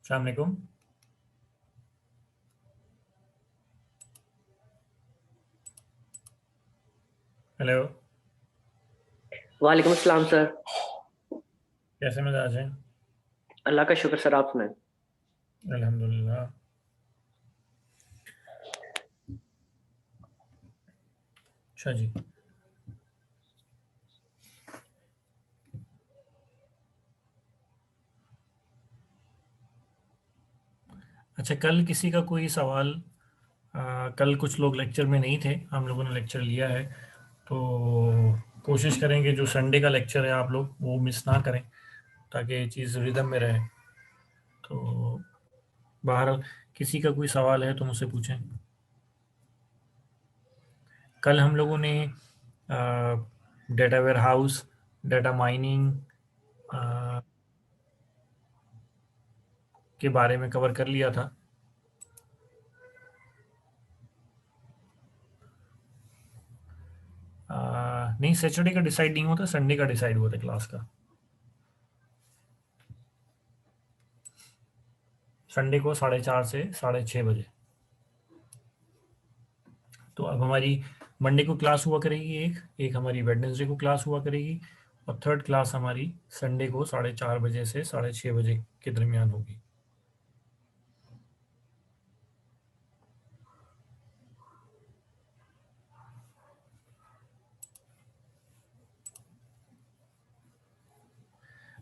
अस्सलाम वालेकुम। हेलो। वालेकुम अस्सलाम सर। कैसे मिजाज हैं? अल्लाह का शुक्र सर, आप सुनाएं। अल्हम्दुलिल्लाह। अच्छा जी। अच्छा, कल किसी का कोई सवाल? कल कुछ लोग लेक्चर में नहीं थे, हम लोगों ने लेक्चर लिया है, तो कोशिश करेंगे जो संडे का लेक्चर है आप लोग वो मिस ना करें, ताकि ये चीज़ रिदम में रहे। तो बहरहाल किसी का कोई सवाल है तो मुझसे पूछें। कल हम लोगों ने data warehouse, data mining के बारे में कवर कर लिया था। नहीं, सैटरडे का डिसाइड नहीं हुआ था, संडे का डिसाइड हुआ था क्लास का। संडे को 4:30 से 6:30 बजे। तो अब हमारी मंडे को क्लास हुआ करेगी, एक एक हमारी वेडनेसडे को क्लास हुआ करेगी, और थर्ड क्लास हमारी संडे को 4:30 बजे से 6:30 बजे के दरमियान होगी।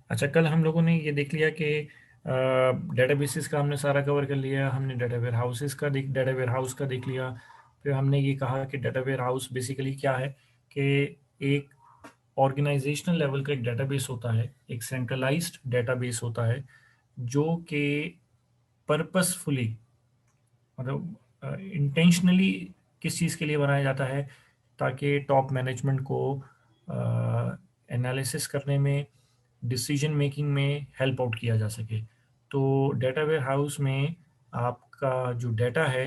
अच्छा, कल हम लोगों ने ये देख लिया कि डेटाबेसेस का हमने सारा कवर कर लिया, हमने डेटा वेयर हाउस का देख लिया। फिर हमने ये कहा कि डेटा वेयर हाउस बेसिकली क्या है, कि एक ऑर्गेनाइजेशनल लेवल का एक डेटाबेस होता है, एक सेंट्रलाइज्ड डेटाबेस होता है, जो कि पर्पसफुली, मतलब इंटेंशनली किस चीज़ के लिए बनाया जाता है, ताकि टॉप मैनेजमेंट को एनालिसिस करने में, डिसीजन मेकिंग में हेल्प आउट किया जा सके। तो डेटा वेयर हाउस में आपका जो डेटा है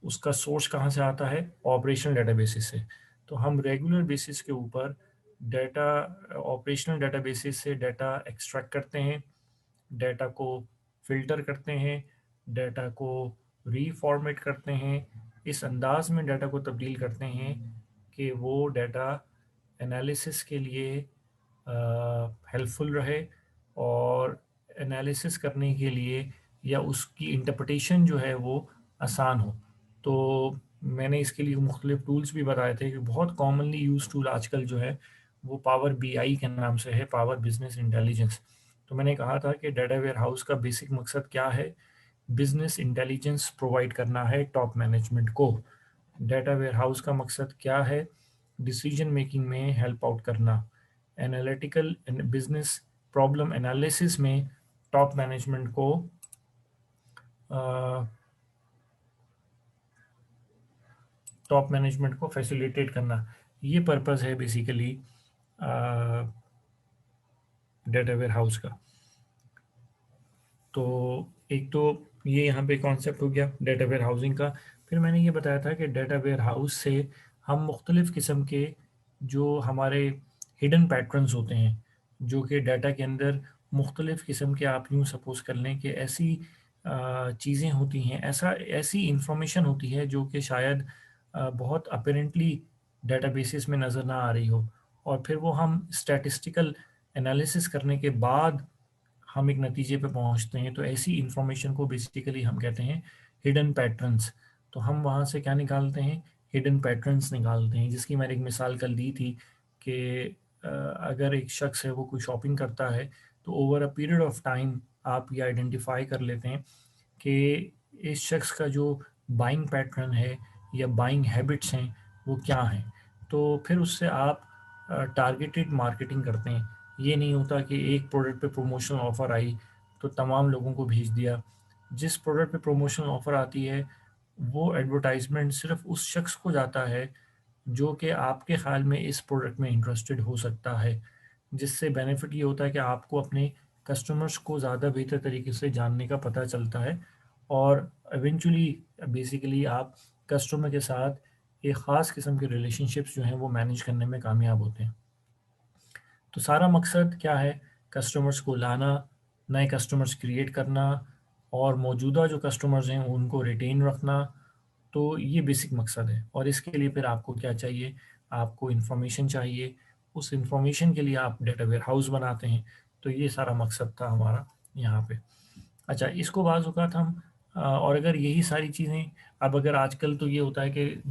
उसका सोर्स कहाँ से आता है? ऑपरेशनल डेटाबेसिस से। तो हम रेगुलर बेसिस के ऊपर डेटा, ऑपरेशनल डेटाबेसिस से डेटा एक्सट्रैक्ट करते हैं, डेटा को फ़िल्टर करते हैं, डेटा को रीफ़ॉर्मेट करते हैं, इस अंदाज़ में डेटा को तब्दील करते हैं कि वो डेटा एनालिसिस के लिए हेल्पफुल रहे, और एनालिसिस करने के लिए या उसकी इंटरप्रिटेशन जो है वो आसान हो। तो मैंने इसके लिए मुख्तलिफ टूल्स भी बताए थे कि बहुत कॉमनली यूज़ टूल आजकल जो है वो पावर बीआई के नाम से है, पावर बिजनेस इंटेलिजेंस। तो मैंने कहा था कि डेटा वेयर हाउस का बेसिक मकसद क्या है? बिजनेस इंटेलिजेंस प्रोवाइड करना है टॉप मैनेजमेंट को। डेटा वेयर हाउस का मकसद क्या है? डिसीजन मेकिंग में हेल्प आउट करना, एनालिटिकल बिजनेस प्रॉब्लम एनालिसिस में टॉप मैनेजमेंट को फैसिलिटेट करना। ये पर्पस है बेसिकली डेटा वेयर हाउस का। तो एक तो ये यहाँ पे कॉन्सेप्ट हो गया डेटा वेयर हाउसिंग का। फिर मैंने ये बताया था कि डेटा वेयर हाउस से हम मुख्तलिफ़ किस्म के जो हमारे हिडन पैटर्न्स होते हैं, जो कि डाटा के अंदर मुख्तलिफ़ किस्म के, आप यूँ सपोज़ कर लें कि ऐसी चीज़ें होती हैं, ऐसी इंफॉर्मेशन होती है जो कि शायद बहुत अपरेंटली डेटाबेसेस में नज़र ना आ रही हो, और फिर वो हम स्टैटिस्टिकल एनालिसिस करने के बाद हम एक नतीजे पे पहुंचते हैं। तो ऐसी इंफॉर्मेशन को बेसिकली हम कहते हैं हिडन पैटर्न्स। तो हम वहाँ से क्या निकालते हैं? हिडन पैटर्न्स निकालते हैं, जिसकी मैंने एक मिसाल कल दी थी कि अगर एक शख्स है वो कोई शॉपिंग करता है, तो over a period of time आप ये आइडेंटिफाई कर लेते हैं कि इस शख्स का जो बाइंग पैटर्न है या बाइंग हैबिट्स हैं वो क्या हैं। तो फिर उससे आप टारगेटेड मार्केटिंग करते हैं। ये नहीं होता कि एक प्रोडक्ट पे प्रमोशनल ऑफ़र आई तो तमाम लोगों को भेज दिया। जिस प्रोडक्ट पे प्रमोशनल ऑफ़र आती है वो एडवर्टाइजमेंट सिर्फ उस शख्स को जाता है जो कि आपके ख़्याल में इस प्रोडक्ट में इंटरेस्टेड हो सकता है। जिससे बेनिफिट ये होता है कि आपको अपने कस्टमर्स को ज़्यादा बेहतर तरीके से जानने का पता चलता है, और इवेंचुअली बेसिकली आप कस्टमर के साथ एक ख़ास किस्म के रिलेशनशिप्स जो हैं वो मैनेज करने में कामयाब होते हैं। तो सारा मकसद क्या है? कस्टमर्स को लाना, नए कस्टमर्स क्रिएट करना, और मौजूदा जो कस्टमर्स हैं उनको रिटेन रखना। तो ये बेसिक मकसद है, और इसके लिए फिर आपको क्या चाहिए, आपको इन्फॉर्मेशन चाहिए। उस इन्फॉर्मेशन के लिए आप डेटा वेयर हाउस बनाते हैं। तो ये सारा मकसद था हमारा यहाँ पे। अच्छा, इसको बाज़ औक़ात हम और अगर यही सारी चीज़ें, अब अगर आजकल तो ये होता है कि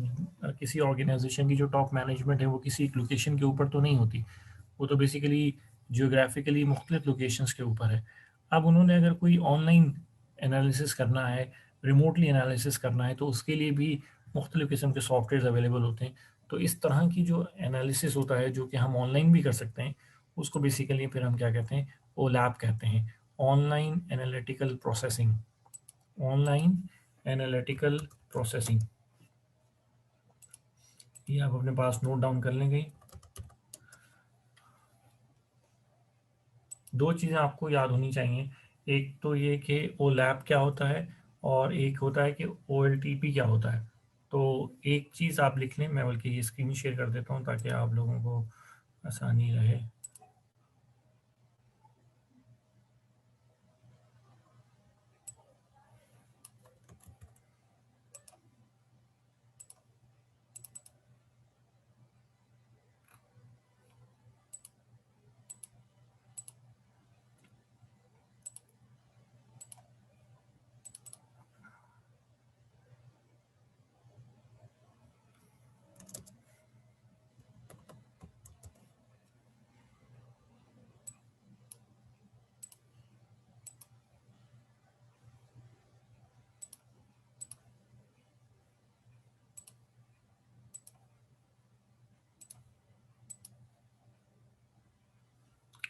किसी ऑर्गेनाइजेशन की जो टॉप मैनेजमेंट है वो किसी एक लोकेशन के ऊपर तो नहीं होती, वो तो बेसिकली जियोग्राफिकली मुख्तलिफ लोकेशंस के ऊपर है। अब उन्होंने अगर कोई ऑनलाइन एनालिसिस करना है, रिमोटली एनालिसिस करना है, तो उसके लिए भी मुख्तलिफ किस्म के सॉफ्टवेयर्स अवेलेबल होते हैं। तो इस तरह की जो एनालिसिस होता है, जो कि हम ऑनलाइन भी कर सकते हैं, उसको बेसिकली फिर हम क्या कहते हैं, ओलैप कहते हैं, online analytical processing. Online analytical processing, ये आप अपने पास नोट डाउन कर लेंगे। दो चीज़ें आपको याद होनी चाहिए, एक तो ये कि ओलैप क्या होता है, और एक होता है कि ओएलटीपी क्या होता है। तो एक चीज़ आप लिख लें, मैं बल्कि ये स्क्रीन शेयर कर देता हूँ ताकि आप लोगों को आसानी रहे।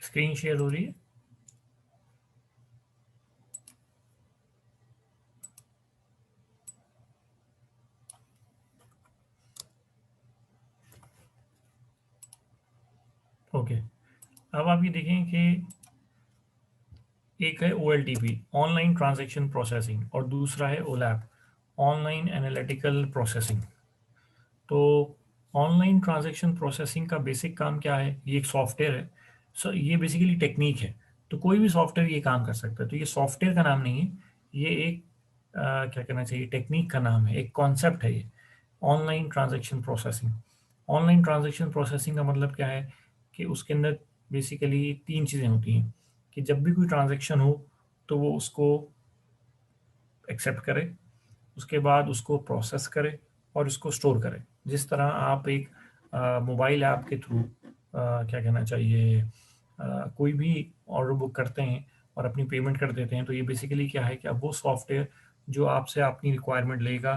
स्क्रीन शेयर हो रही है? ओके। अब आप ये देखें कि एक है OLTP, ऑनलाइन ट्रांजैक्शन प्रोसेसिंग, और दूसरा है ओलैप, ऑनलाइन एनालिटिकल प्रोसेसिंग। तो ऑनलाइन ट्रांजैक्शन प्रोसेसिंग का बेसिक काम क्या है, ये एक सॉफ्टवेयर है। सो ये बेसिकली टेक्निक है। तो कोई भी सॉफ्टवेयर ये काम कर सकता है, तो ये सॉफ्टवेयर का नाम नहीं है, ये एक क्या कहना चाहिए, टेक्निक का नाम है, एक कॉन्सेप्ट है ये, online transaction processing. Online transaction processing का मतलब क्या है कि उसके अंदर बेसिकली तीन चीज़ें होती हैं, कि जब भी कोई ट्रांजैक्शन हो तो वो उसको एक्सेप्ट करे, उसके बाद उसको प्रोसेस करे, और उसको स्टोर करे। जिस तरह आप एक मोबाइल ऐप के थ्रू क्या कहना चाहिए, कोई भी ऑर्डर बुक करते हैं और अपनी पेमेंट कर देते हैं, तो ये बेसिकली क्या है कि अब वो सॉफ्टवेयर जो आपसे अपनी रिक्वायरमेंट लेगा,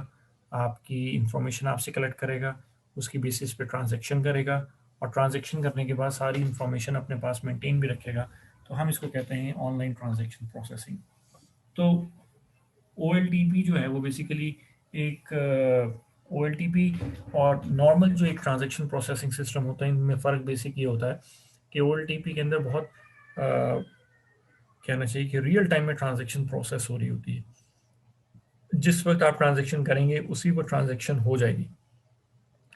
आपकी इंफॉर्मेशन आपसे कलेक्ट करेगा, उसकी बेसिस पे ट्रांजैक्शन करेगा, और ट्रांजैक्शन करने के बाद सारी इंफॉर्मेशन अपने पास मेंटेन भी रखेगा। तो हम इसको कहते हैं ऑनलाइन ट्रांजैक्शन प्रोसेसिंग। तो OLTP जो है वो बेसिकली एक OLTP और नॉर्मल जो एक ट्रांजैक्शन प्रोसेसिंग सिस्टम होता है, इनमें फ़र्क बेसिक ये होता है कि OLTP के अंदर बहुत कहना चाहिए कि रियल टाइम में ट्रांजैक्शन प्रोसेस हो रही होती है। जिस वक्त आप ट्रांजैक्शन करेंगे उसी वक्त ट्रांजैक्शन हो जाएगी।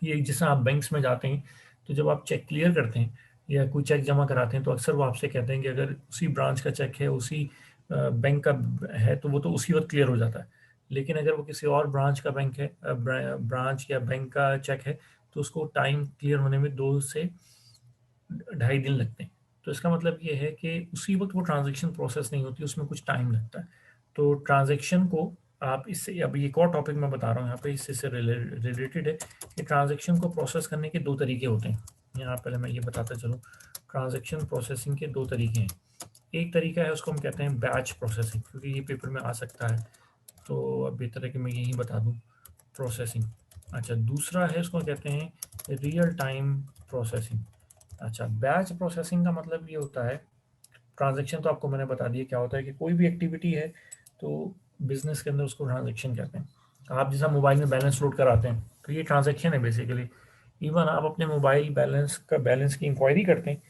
ये जैसे आप बैंक्स में जाते हैं, तो जब आप चेक क्लियर करते हैं या कोई चेक जमा कराते हैं, तो अक्सर वो आपसे कहते हैं कि अगर उसी ब्रांच का चेक है, उसी बैंक का है, तो वो तो उसी वक्त क्लियर हो जाता है। लेकिन अगर वो किसी और ब्रांच का बैंक है, ब्रांच या बैंक का चेक है, तो उसको टाइम क्लियर होने में 2 से ढाई दिन लगते हैं। तो इसका मतलब ये है कि उसी वक्त वो ट्रांजैक्शन प्रोसेस नहीं होती, उसमें कुछ टाइम लगता है। तो ट्रांजैक्शन को आप इससे, अब एक और टॉपिक मैं बता रहा हूँ यहाँ पे, इससे से रिलेटेड है कि ट्रांजैक्शन को प्रोसेस करने के दो तरीके होते हैं। यहाँ पहले मैं ये बताता चलूँ, ट्रांजैक्शन प्रोसेसिंग के दो तरीके हैं। एक तरीका है, उसको हम कहते हैं बैच प्रोसेसिंग, क्योंकि ये पेपर में आ सकता है, तो अब बेहतर है कि मैं यही बता दूँ, प्रोसेसिंग। अच्छा, दूसरा है, उसको कहते हैं रियल टाइम प्रोसेसिंग। अच्छा, बैच प्रोसेसिंग का मतलब ये होता है, ट्रांजैक्शन तो आपको मैंने बता दिया क्या होता है, कि कोई भी एक्टिविटी है तो बिजनेस के अंदर उसको ट्रांजैक्शन कहते हैं। आप जैसा मोबाइल में बैलेंस लोड कराते हैं, तो ये ट्रांजैक्शन है बेसिकली। इवन आप अपने मोबाइल बैलेंस की इंक्वायरी करते हैं,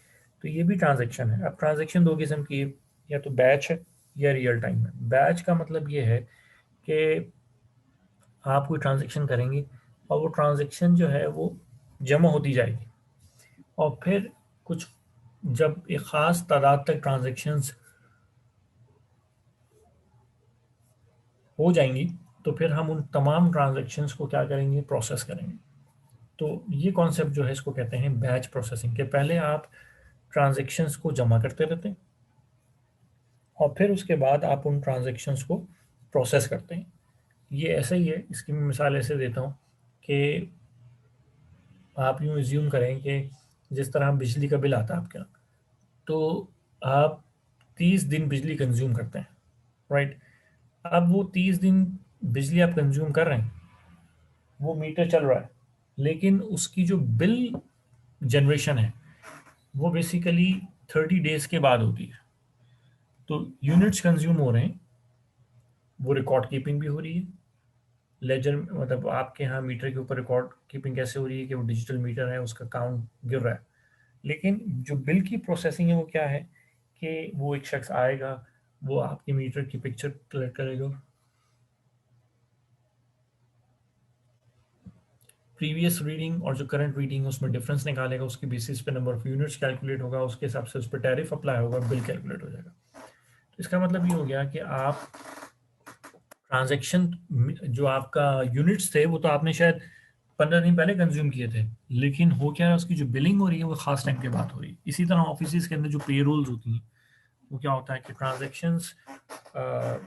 तो ये भी ट्रांजैक्शन है। अब ट्रांजैक्शन दो किस्म की है, या तो बैच है या रियल टाइम है। बैच का मतलब ये है कि आप कोई ट्रांजैक्शन करेंगे, और वो ट्रांजैक्शन जो है वो जमा होती जाएगी, और फिर कुछ, जब एक ख़ास तादाद तक ट्रांजैक्शंस हो जाएंगी तो फिर हम उन तमाम ट्रांजैक्शंस को क्या करेंगे, प्रोसेस करेंगे। तो ये कॉन्सेप्ट जो है इसको कहते हैं बैच प्रोसेसिंग, के पहले आप ट्रांजैक्शंस को जमा करते रहते हैं और फिर उसके बाद आप उन ट्रांजैक्शंस को प्रोसेस करते हैं। ये ऐसा ही है, इसकी मैं मिसाल ऐसे देता हूँ कि आप यूँ एज्यूम करें कि जिस तरह बिजली का बिल आता है आपके यहाँ, तो आप 30 दिन बिजली कंज्यूम करते हैं, राइट। अब वो 30 दिन बिजली आप कंज्यूम कर रहे हैं, वो मीटर चल रहा है, लेकिन उसकी जो बिल जनरेशन है वो बेसिकली 30 डेज के बाद होती है। तो यूनिट्स कंज्यूम हो रहे हैं, वो रिकॉर्ड कीपिंग भी हो रही है, लेजर मतलब आपके यहाँ मीटर के ऊपर रिकॉर्ड कीपिंग कैसे हो रही है कि वो डिजिटल मीटर है, उसका काउंट गिर रहा है। लेकिन जो बिल की प्रोसेसिंग है वो क्या है कि वो एक शख्स आएगा, वो आपके मीटर की पिक्चर कलेक्ट करेगा, प्रीवियस रीडिंग और जो करंट रीडिंग है उसमें डिफरेंस निकालेगा, उसके बेसिस पे नंबर ऑफ यूनिट्स कैलकुलेट होगा, उसके हिसाब से उस पर टैरिफ अप्लाई होगा, बिल कैलकुलेट हो जाएगा। तो इसका मतलब ये हो गया कि आप ट्रांजैक्शन जो आपका यूनिट्स थे वो तो आपने शायद 15 दिन पहले कंज्यूम किए थे, लेकिन हो क्या है, उसकी जो बिलिंग हो रही है वो खास टाइम के बाद हो रही है। इसी तरह ऑफिस के अंदर जो पे रोल्स होती हैं, वो क्या होता है कि ट्रांजेक्शन्स क्या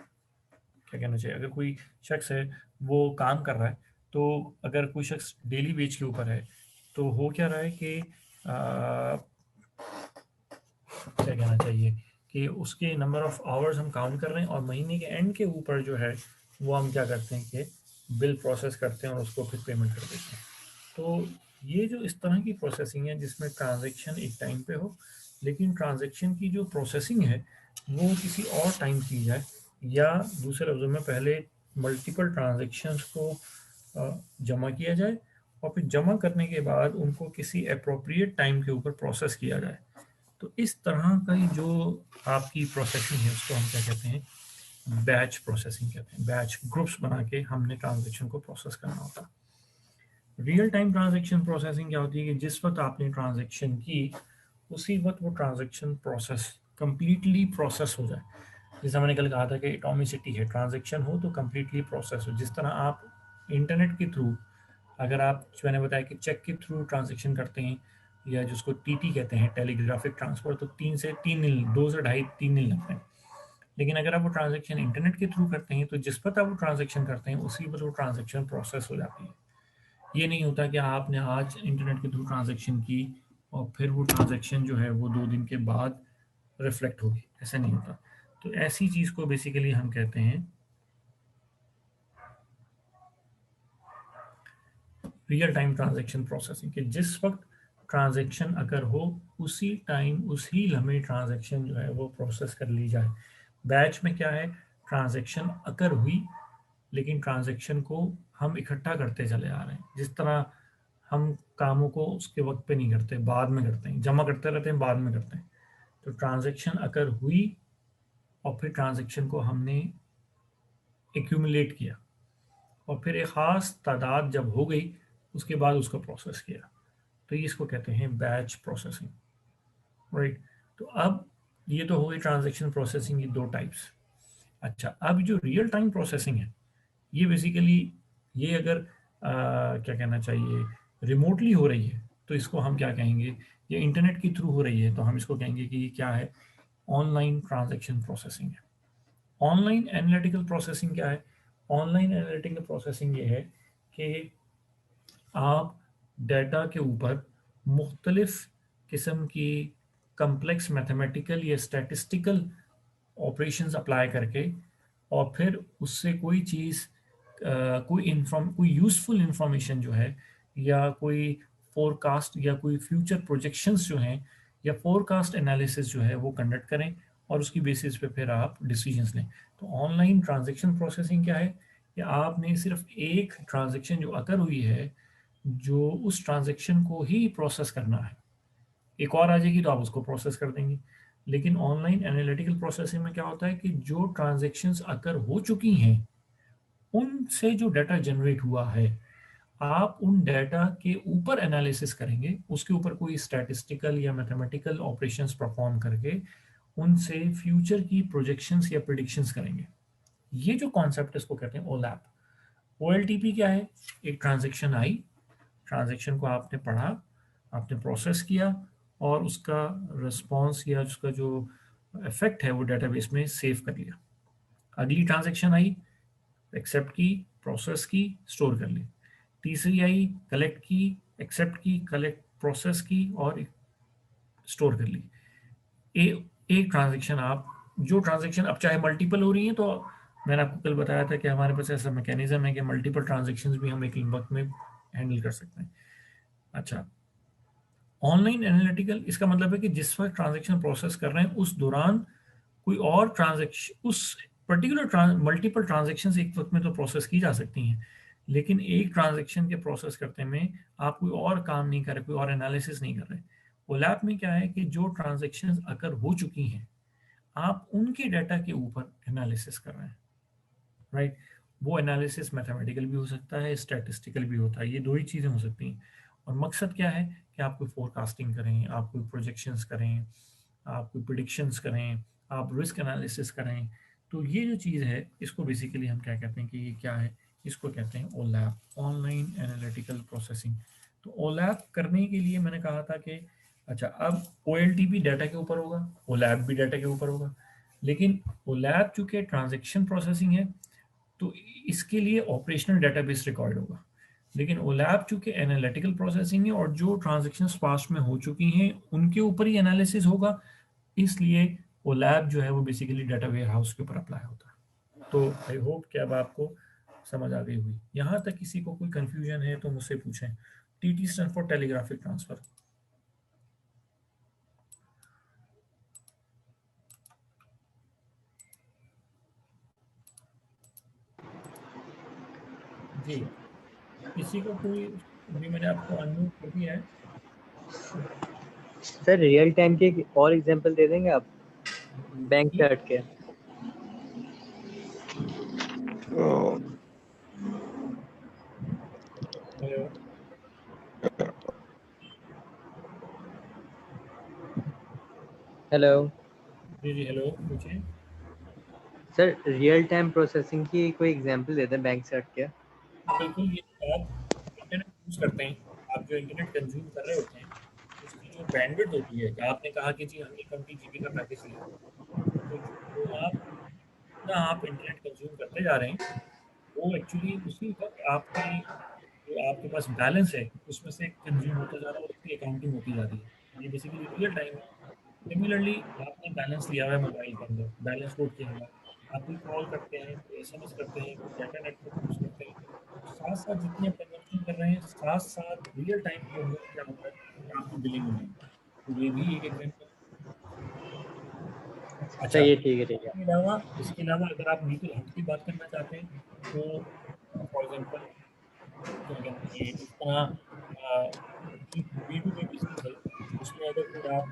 कहना चाहिए, अगर कोई शख्स है वो काम कर रहा है, तो अगर कोई शख्स डेली वेज के ऊपर है, तो हो क्या रहा है कि क्या कहना चाहिए कि उसके नंबर ऑफ आवर्स हम काउंट कर रहे हैं और महीने के एंड के ऊपर जो है वो हम क्या करते हैं कि बिल प्रोसेस करते हैं और उसको फिर पेमेंट कर देते हैं। तो ये जो इस तरह की प्रोसेसिंग है जिसमें ट्रांजैक्शन एक टाइम पे हो, लेकिन ट्रांजैक्शन की जो प्रोसेसिंग है वो किसी और टाइम की जाए, या दूसरे लफ्ज़ों में पहले मल्टीपल ट्रांजैक्शंस को जमा किया जाए और फिर जमा करने के बाद उनको किसी अप्रोप्रिएट टाइम के ऊपर प्रोसेस किया जाए। तो इस तरह का ही जो आपकी प्रोसेसिंग है उसको हम क्या कहते हैं, बैच प्रोसेसिंग कहते हैं। बैच ग्रुप्स बना के हमने ट्रांजैक्शन को प्रोसेस करना होता है। रियल टाइम ट्रांजैक्शन प्रोसेसिंग क्या होती है कि जिस वक्त आपने ट्रांजैक्शन की उसी वक्त वो ट्रांजैक्शन प्रोसेस कंप्लीटली प्रोसेस हो जाए। जैसा मैंने कल कहा था कि एटॉमिसिटी है, ट्रांजैक्शन हो तो कंप्लीटली प्रोसेस हो। जिस तरह आप इंटरनेट के थ्रू, अगर आप, मैंने बताया कि चेक के थ्रू ट्रांजैक्शन करते हैं या जिसको टीटी कहते हैं, टेलीग्राफिक ट्रांसफर, तो 3 से 3 दिन, 2 से ढाई 3 दिन लगते हैं। लेकिन अगर आप वो ट्रांजैक्शन इंटरनेट के थ्रू करते हैं तो जिस वक्त आप वो ट्रांजैक्शन करते हैं उसी वक्त वो ट्रांजैक्शन प्रोसेस हो जाती है। ये नहीं होता कि आपने आज इंटरनेट के थ्रू ट्रांजैक्शन की और फिर वो ट्रांजैक्शन जो है वो 2 दिन के बाद रिफ्लेक्ट होगी, ऐसा नहीं होता। तो ऐसी चीज़ को बेसिकली हम कहते हैं रियल टाइम ट्रांजैक्शन प्रोसेसिंग, कि जिस वक्त ट्रांजैक्शन अगर हो उसी टाइम उसी लम्हे ट्रांजैक्शन जो है वो प्रोसेस कर ली जाए। बैच में क्या है, ट्रांजैक्शन अगर हुई लेकिन ट्रांजैक्शन को हम इकट्ठा करते चले आ रहे हैं। जिस तरह हम कामों को उसके वक्त पे नहीं करते, बाद में करते हैं, जमा करते रहते हैं, बाद में करते हैं। तो ट्रांजैक्शन अगर हुई और फिर ट्रांजैक्शन को हमने एक्यूमुलेट किया और फिर एक ख़ास तादाद जब हो गई उसके बाद उसको प्रोसेस किया, तो ये इसको कहते हैं बैच प्रोसेसिंग, राइट। तो अब ये तो हो गई ट्रांजैक्शन प्रोसेसिंग की दो टाइप्स। अच्छा, अब जो रियल टाइम प्रोसेसिंग है ये बेसिकली, ये अगर क्या कहना चाहिए, रिमोटली हो रही है तो इसको हम क्या कहेंगे, ये इंटरनेट के थ्रू हो रही है तो हम इसको कहेंगे कि ये क्या है, ऑनलाइन ट्रांजैक्शन प्रोसेसिंग है। ऑनलाइन एनालिटिकल प्रोसेसिंग क्या है, ऑनलाइन एनालिटिकल प्रोसेसिंग ये है कि आप डाटा के ऊपर मुख्तलिफ किस्म की कम्प्लेक्स मैथमेटिकल या स्टैटिस्टिकल ऑपरेशंस अप्लाई करके और फिर उससे कोई चीज़ कोई यूज़फुल इंफॉर्मेशन जो है, या कोई फोरकास्ट या कोई फ्यूचर प्रोजेक्शंस जो हैं, या फोरकास्ट एनालिसिस जो है वो कंडक्ट करें और उसकी बेसिस पे फिर आप डिसीजंस लें। तो ऑनलाइन ट्रांजैक्शन प्रोसेसिंग क्या है कि आपने सिर्फ एक ट्रांजैक्शन जो अकर हुई है, जो उस ट्रांजैक्शन को ही प्रोसेस करना है। एक और आ जाएगी तो आप उसको प्रोसेस कर देंगे। लेकिन ऑनलाइन एनालिटिकल प्रोसेसिंग में क्या होता है कि जो ट्रांजैक्शंस अकर हो चुकी हैं उनसे जो डाटा जनरेट हुआ है, आप उन डाटा के ऊपर एनालिसिस करेंगे, उसके ऊपर कोई स्टैटिस्टिकल या मैथमेटिकल ऑपरेशंस परफॉर्म करके उनसे फ्यूचर की प्रोजेक्शंस या प्रिडिक्शंस करेंगे। ये जो कॉन्सेप्ट इसको कहते हैं ओलैप। OLTP क्या है? एक ट्रांजेक्शन आई, ट्रांजेक्शन को आपने पढ़ा, आपने प्रोसेस किया और उसका रिस्पॉन्स या उसका जो इफेक्ट है वो डेटाबेस में सेव कर लिया। अगली ट्रांजेक्शन आई, एक्सेप्ट की, प्रोसेस की, स्टोर कर ली। तीसरी आई, कलेक्ट की, एक्सेप्ट की, कलेक्ट प्रोसेस की और स्टोर कर ली। एक ट्रांजेक्शन आप, जो ट्रांजेक्शन अब चाहे मल्टीपल हो रही है, तो मैंने आपको कल बताया था कि हमारे पास ऐसा मैकेनिज्म है कि मल्टीपल ट्रांजेक्शन्स भी हम एक वक्त में हैंडल कर सकते हैं। अच्छा, ऑनलाइन एनालिटिकल इसका मतलब है कि जिस वक्त ट्रांजेक्शन प्रोसेस कर रहे हैं उस दौरान कोई और ट्रांजेक्शन, उस पर्टिकुलर मल्टीपल ट्रांजेक्शन एक वक्त में तो प्रोसेस की जा सकती हैं, लेकिन एक ट्रांजेक्शन के प्रोसेस करते में आप कोई और काम नहीं कर रहे, कोई और एनालिसिस नहीं कर रहे। ओलैप में क्या है कि जो ट्रांजेक्शन अगर हो चुकी हैं आप उनके डाटा के ऊपर एनालिसिस कर रहे हैं, राइट। वो एनालिसिस मैथमेटिकल भी हो सकता है, स्टैटिस्टिकल भी होता है, ये दो ही चीज़ें हो सकती हैं। और मकसद क्या है कि आप कोई फोरकास्टिंग करें, आप कोई प्रोजेक्शंस करें, आप कोई प्रिडिक्शंस करें, आप रिस्क एनालिसिस करें। तो ये जो चीज़ है इसको बेसिकली हम क्या कहते हैं कि ये क्या है, इसको कहते हैं ओलैप, ऑनलाइन एनालिटिकल प्रोसेसिंग। तो ओलैप करने के लिए मैंने कहा था कि अच्छा, अब OLTP डाटा के ऊपर होगा, ओलैप भी डाटा के ऊपर होगा, लेकिन ओलैप चूंकि ट्रांजेक्शन प्रोसेसिंग है तो इसके लिए ऑपरेशनल डेटाबेस रिकॉर्ड होगा, लेकिन ओलैप चूंकि एनालिटिकल प्रोसेसिंग है और जो ट्रांजेक्शन्स पास्ट में हो चुकी हैं उनके ऊपर ही एनालिसिस होगा, इसलिए ओलैप जो है वो बेसिकली डाटा वेयर हाउस के ऊपर अप्लाई होता है। तो आई होप कि अब आपको समझ आ गई हुई। यहाँ तक किसी को कोई कंफ्यूजन है तो मुझसे पूछें। TT stand for telegraphic transfer. जी, किसी को कोई, अभी मैंने आपको अनम्यूट कर दिया है। सर रियल टाइम के और एग्जांपल दे देंगे आप, बैंक से हट के? हेलो। हेलो जी जी, हेलो, पूछिए। सर, रियल टाइम प्रोसेसिंग की कोई एग्जांपल दे दें बैंक से हट के। बिल्कुल, ये आप इंटरनेट यूज़ करते हैं, आप जो इंटरनेट कंज्यूम कर रहे होते हैं, उसकी जो बैंडविड्थ होती है, आपने कहा कि जी हमने 20 GB का पैकेज लिया, तो जो आप जितना आप इंटरनेट कंज्यूम करते जा रहे हैं, वो एक्चुअली उसी वक्त आपकी जो आपके पास बैलेंस है उसमें से कंज्यूम होता जा रहा है और उसकी अकाउंटिंग होती जा रही है। ये बेसिकली रियल टाइम है। सिमिलरली आपने बैलेंस लिया हुआ है मोबाइल के अंदर, बैलेंस कोड के अंदर, आप कोई कॉल करते हैं, कोई SMS करते हैं, कोई डाटा नेटवर्क यूज़ करते हैं, तो साथ साथ जितनी आप कंजम्पशन कर रहे हैं साथ साथ रियल टाइम के अंदर क्या होता है कि आपकी बिलिंग होती है। तो ये भी एक एग्जाम्पल है। अच्छा, अच्छा, ये ठीक है, ठीक है। इसके अलावा अगर आप बिल्कुल हट की बात करना चाहते हैं तो फॉर एग्जांपल क्या कहते हैं इस तरह B2B बिजनेस है, उसमें अगर कोई आप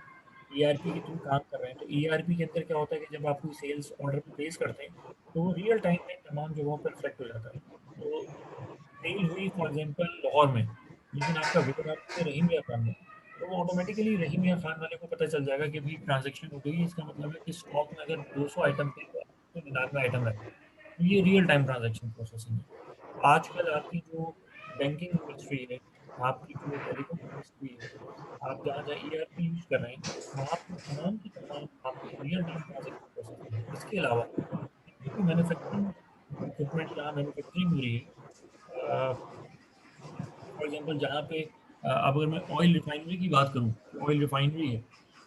ERP के थ्रू काम कर रहे हैं, तो ERP के अंदर क्या होता है कि जब आप कोई सेल्स ऑर्डर प्लेस करते हैं तो वो रियल टाइम में तमाम जगहों पर रिफ्लेक्ट हो जाता है। तो सेल हुई फॉर एग्जांपल लाहौर में, लेकिन आपका वेयर हाउस है रहीम मियाँ खान में, तो वो ऑटोमेटिकली रहीम मियाँ खान वाले को पता चल जाएगा कि भाई ट्रांजैक्शन हो गई है, इसका मतलब है कि स्टॉक में अगर 200 आइटम थे तो 199 आइटम रह गए। तो ये रियल टाइम ट्रांजैक्शन प्रोसेसिंग है। आजकल आपकी जो बैंकिंग इंडस्ट्री है, आपकी जो टेलीकॉम इंडस्ट्री है, आप जहाँ-जहाँ ERP यूज़ कर रहे हैं, वहाँ पे तमाम की तमाम आपको रियल टाइम ट्रांज़ैक्शन प्रोसेसिंग है। इसके अलावा जितनी भी मैन्युफैक्चरिंग इक्विपमेंट जहाँ मैन्युफैक्चरिंग हो रही है, फॉर एग्ज़ाम्पल जहाँ पे अब अगर मैं ऑयल रिफाइनरी की बात करूँ, ऑयल रिफाइनरी है,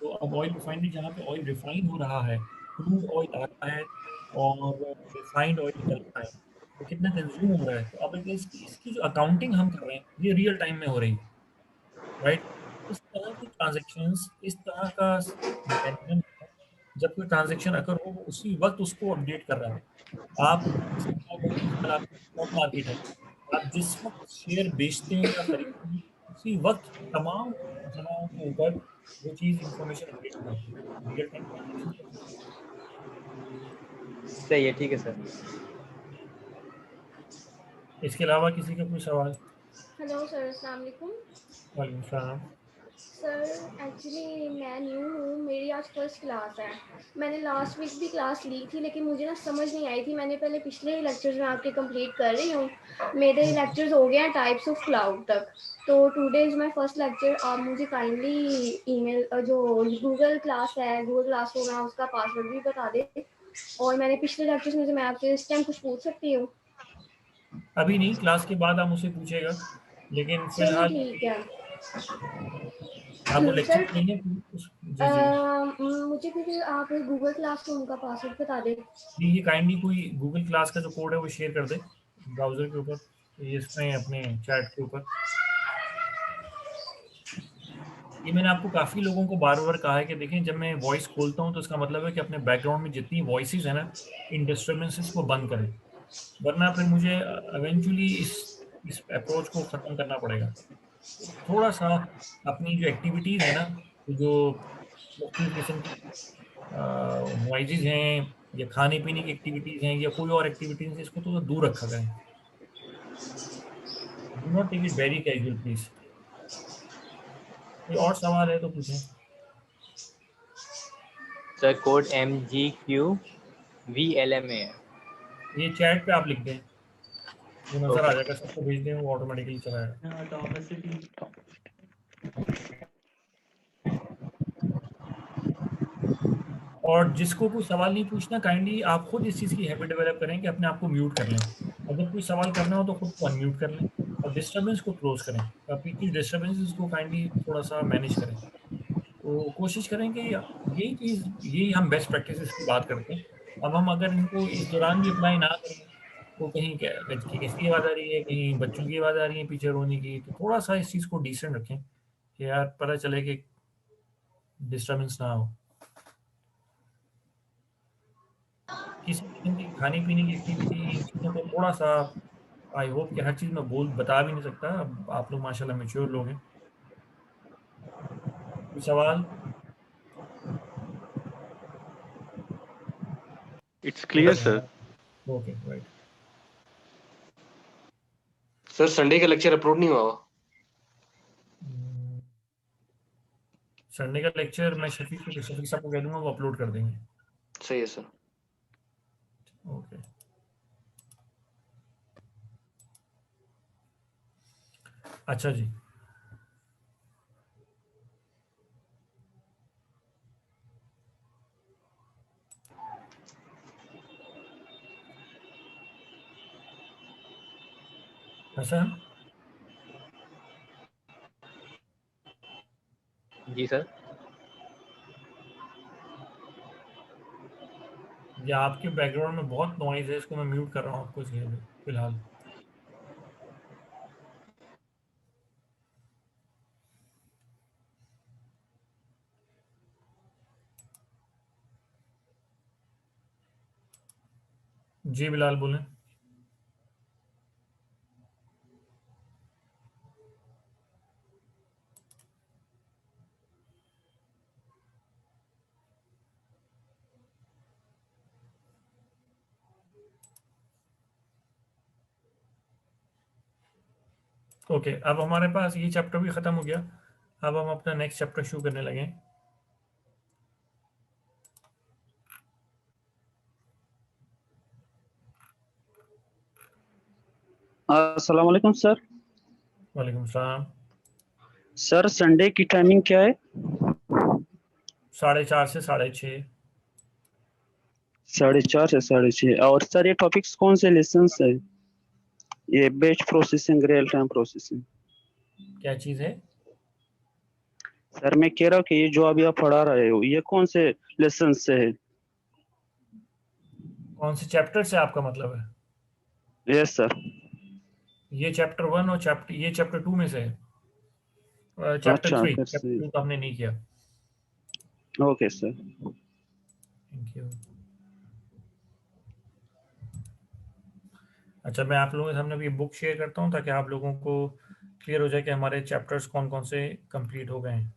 तो अब ऑयल रिफाइनरी जहाँ पे ऑयल रिफाइन हो रहा है, क्रूड ऑयल आता है और रिफाइंड ऑयल निकलता है, तो कितना कंज़्यूम हो रहा है। तो अब अगर इसकी इसकी जो अकाउंटिंग हम कर रहे हैं, ये रियल टाइम में हो रही है, राइट? इस तरह की ट्रांज़ैक्शंस, इस तरह का मैकेनिज़्म है, जब कोई ट्रांज़ैक्शन अगर हो, वो उसी वक़्त उसको अपडेट कर रहा है। आप जैसे क्या होगा कि आजकल आपकी स्टॉक मार्केट है, आप जिस वक़्त शेयर बेचते हैं या खरीदते हैं, उसी वक़्त तमाम जगहों के ऊपर वो चीज़ इन्फॉर्मेशन अपडेट हो जाती है। रियल टाइम ट्रांज़ैक्शन है। सही है, ठीक है सर। इसके अलावा किसी का कोई सवाल? हेलो सर, अस्सलाम वालेकुम। वालेकुम सलाम। सर एक्चुअली मैं न्यू हूँ, मेरी आज फर्स्ट क्लास है। मैंने लास्ट वीक भी क्लास ली थी लेकिन मुझे ना समझ नहीं आई थी। मैंने पहले पिछले लेक्चर्स में आपके कंप्लीट कर रही हूँ। मेरे लेक्चर्स हो गए हैं टाइप्स ऑफ क्लाउड तक। तो today is my first lecture. आप मुझे काइंडली ईमेल जो गूगल क्लास है, गूगल क्लासरूम है, उसका पासवर्ड भी बता दें। और मैंने पिछले लेक्चर्स में से मैं आपसे इस टाइम कुछ पूछ सकती हूँ? अभी नहीं, क्लास के बाद आप मुझसे पूछेगा, लेकिन चलिए फिलहाल ठीक है। आपको लेक्चर सर चाहिए जी जी। मुझे फिर आप गूगल क्लासरूम का पासवर्ड बता दें। जी, ये काइंडली कोई गूगल क्लास का जो कोड है वो शेयर कर दे ब्राउज़र के ऊपर, ये इसमें अपने चैट के ऊपर। ये मैंने आपको काफ़ी लोगों को बार-बार कहा है कि देखें, जब मैं वॉइस खोलता हूँ तो इसका मतलब है कि अपने बैकग्राउंड में जितनी वॉइसेज़ हैं ना, इन डिस्टर्बेंसेस को बंद करें, वरना फिर मुझे इवेंचुअली इस अप्रोच को ख़त्म करना पड़ेगा। थोड़ा-सा अपनी जो एक्टिविटीज़ है ना, जो मुख्तलिफ़ किस्म की नॉइज़ेज़ हैं या खाने-पीने की एक्टिविटीज़ हैं या कोई और एक्टिविटीज़ हैं, इसको थोड़ा दूर रखा करें। Do not take it very casual please. कोई और सवाल है तो पूछें। सर कोड MGQVLMA है। ये चैट पे आप लिख दें, वो नज़र आ ओके। जाएगा, सबको भेज दें, वो ऑटोमेटिकली चला जाएगा। और जिसको कोई सवाल नहीं पूछना, काइंडली आप खुद इस चीज़ की हैबिट डेवलप करें कि अपने आप को म्यूट कर लें। अगर कोई सवाल करना हो तो खुद को अनम्यूट कर लें और डिस्टर्बेंस को क्लोज़ करें। पीछे डिस्टर्बेंसेस को काइंडली थोड़ा-सा मैनेज करें। तो कोशिश करें कि यही हम बेस्ट प्रैक्टिसेस की बात करते हैं। अब हम अगर इनको इस दौरान भी अप्लाई ना करें, तो कहीं क्या किसकी आवाज़ आ रही है, कहीं बच्चों की आवाज़ आ रही है पीछे रोने की, तो थोड़ा-सा इस चीज़ को डिसेंट रखें कि यार पता चले कि डिस्टर्बेंस ना हो। किसी किस्म की खाने-पीने की एक्टिविटी, इन चीज़ों को थोड़ा-सा, आई होप कि हर चीज़ मैं बोल बता भी नहीं सकता। अब आप लोग माशाल्लाह मैच्योर लोग हैं। कोई सवाल? It's clear okay, sir. हाँ, ओके, राइट। सर संडे का लेक्चर अपलोड नहीं हुआ। संडे का लेक्चर मैं शफीक साहब को कह दूँगा, वो अपलोड कर देंगे। सही है सर। ओके। अच्छा जी। हसन, जी सर। ये आपके बैकग्राउंड में बहुत नॉइज़ है, इसको मैं म्यूट कर रहा हूँ आपको इसलिए फ़िलहाल। जी बिलाल बोलें। ओके, अब हमारे पास ये चैप्टर भी ख़त्म हो गया। अब हम अपना नेक्स्ट चैप्टर शुरू करने लगे हैं। अस्सलाम वालेकुम सर। वालेकुम सलाम। सर संडे की टाइमिंग क्या है? 4:30 से 6:30। 4:30 से 6:30। और सर ये टॉपिक्स कौन से लेसन्स है? ये batch processing, real time processing. क्या चीज़ है? सर मैं कह रहा हूँ कि ये जो अभी आप पढ़ा रहे हो ये कौन से लेसन से है? कौन से चैप्टर से आपका मतलब है? Yes sir. ये चैप्टर 1 और ये चैप्टर 2 में से है। चैप्टर अच्छा 3, फिर चैप्टर से। 2 का हमने नहीं किया। Okay sir. Thank you. अच्छा, मैं आप लोगों के सामने अभी बुक शेयर करता हूँ ताकि आप लोगों को क्लियर हो जाए कि हमारे चैप्टर्स कौन-कौन से कंप्लीट हो गए हैं।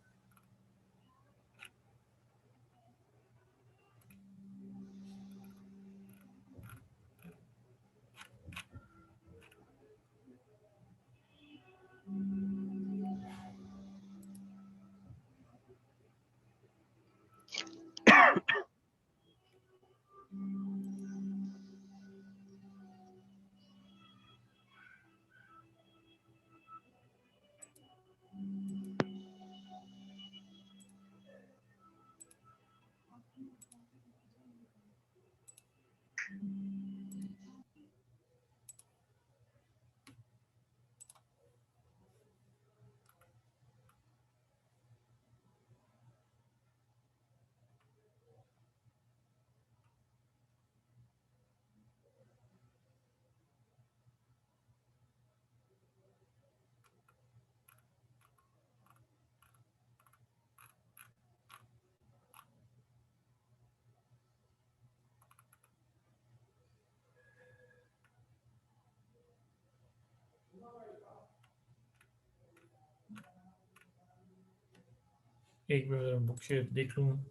एक मिनट बुक शेयर देख लूँ।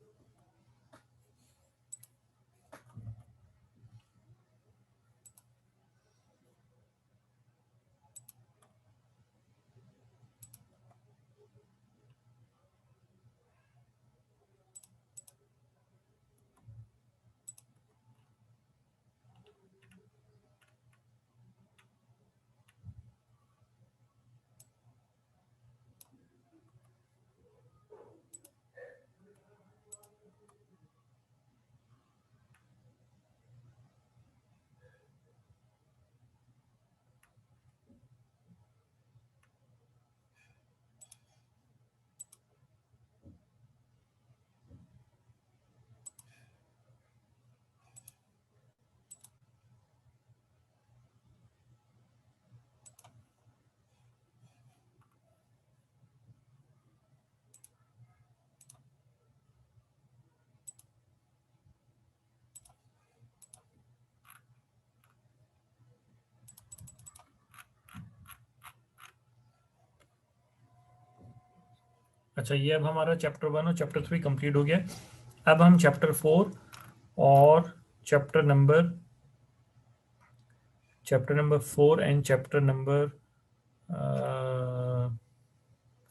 अच्छा, ये अब हमारा चैप्टर 1 और चैप्टर 3 कंप्लीट हो गया। अब हम चैप्टर 4 और chapter number 4 and chapter number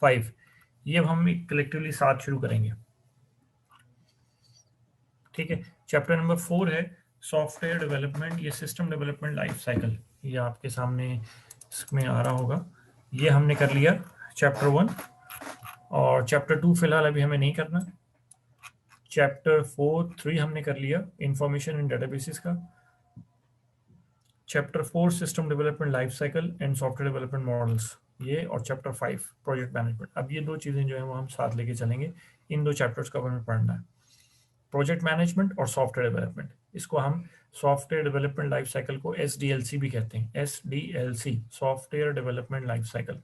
5, ये अब हम कलेक्टिवली साथ शुरू करेंगे। ठीक है, चैप्टर नंबर 4 है सॉफ्टवेयर डेवलपमेंट, ये सिस्टम डेवलपमेंट लाइफ साइकिल। ये आपके सामने इसमें आ रहा होगा। ये हमने कर लिया चैप्टर 1, और चैप्टर 2 फिलहाल अभी हमें नहीं करना। चैप्टर 4, 3 हमने कर लिया इंफॉर्मेशन एंड डेटाबेसिस का। Chapter 4 system development life cycle and software development models, ये, और चैप्टर 5 प्रोजेक्ट मैनेजमेंट। अब ये दो चीज़ें जो है वो हम साथ लेके चलेंगे। इन दो चैप्टर्स का हमें पढ़ना है, प्रोजेक्ट मैनेजमेंट और सॉफ्टवेयर डेवलपमेंट। इसको हम सॉफ्टवेयर डेवलपमेंट लाइफ साइकिल को SDLC भी कहते हैं, SDLC, software development life cycle.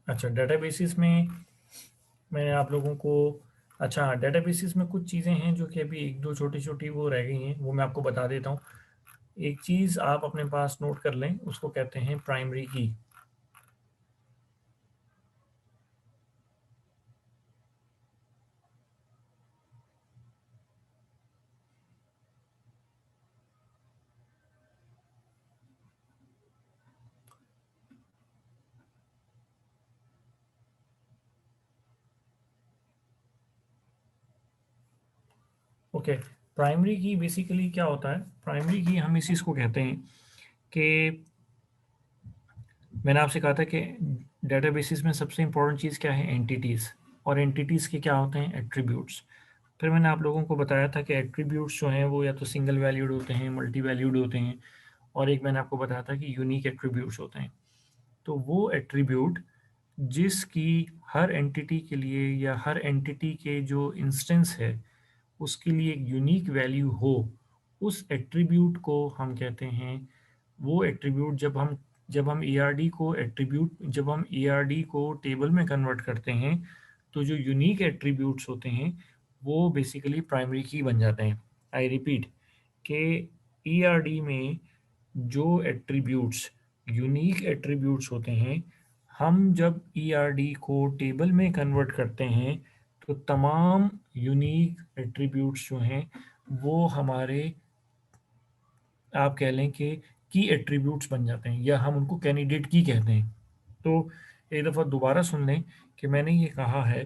अच्छा, डेटाबेसिस में मैंने आप लोगों को, अच्छा हाँ, डेटाबेसिस में कुछ चीज़ें हैं जो कि अभी एक दो छोटी छोटी वो रह गई हैं, वो मैं आपको बता देता हूँ। एक चीज़ आप अपने पास नोट कर लें, उसको कहते हैं प्राइमरी की। ओके, प्राइमरी की बेसिकली क्या होता है? प्राइमरी की हम इस चीज़ को कहते हैं कि मैंने आपसे कहा था कि डेटाबेसिस में सबसे इंपॉर्टेंट चीज़ क्या है? एंटिटीज़। और एंटिटीज़ के क्या होते हैं? एट्रीब्यूट्स। फिर मैंने आप लोगों को बताया था कि एट्रीब्यूट्स जो हैं वो या तो सिंगल वैल्यूड होते हैं, मल्टी वैल्यूड होते हैं, और एक मैंने आपको बताया था कि यूनिक एट्रीब्यूट्स होते हैं। तो वो एट्रीब्यूट जिसकी हर एंटिटी के लिए या हर एंटिटी के जो इंस्टेंस है उसके लिए एक यूनिक वैल्यू हो, उस एट्रीब्यूट को हम कहते हैं, वो एट्रीब्यूट जब हम ईआरडी को टेबल में कन्वर्ट करते हैं तो जो यूनिक एट्रीब्यूट्स होते हैं वो बेसिकली प्राइमरी की बन जाते हैं। आई रिपीट कि ईआरडी में जो एट्रीब्यूट्स यूनिक एट्रीब्यूट्स होते हैं, हम जब ईआरडी को टेबल में कन्वर्ट करते हैं तो तमाम यूनिक एट्रीब्यूट्स जो हैं वो हमारे, आप कह लें कि की एट्रीब्यूट्स बन जाते हैं, या हम उनको कैंडिडेट की कहते हैं। तो एक दफ़ा दोबारा सुन लें कि मैंने ये कहा है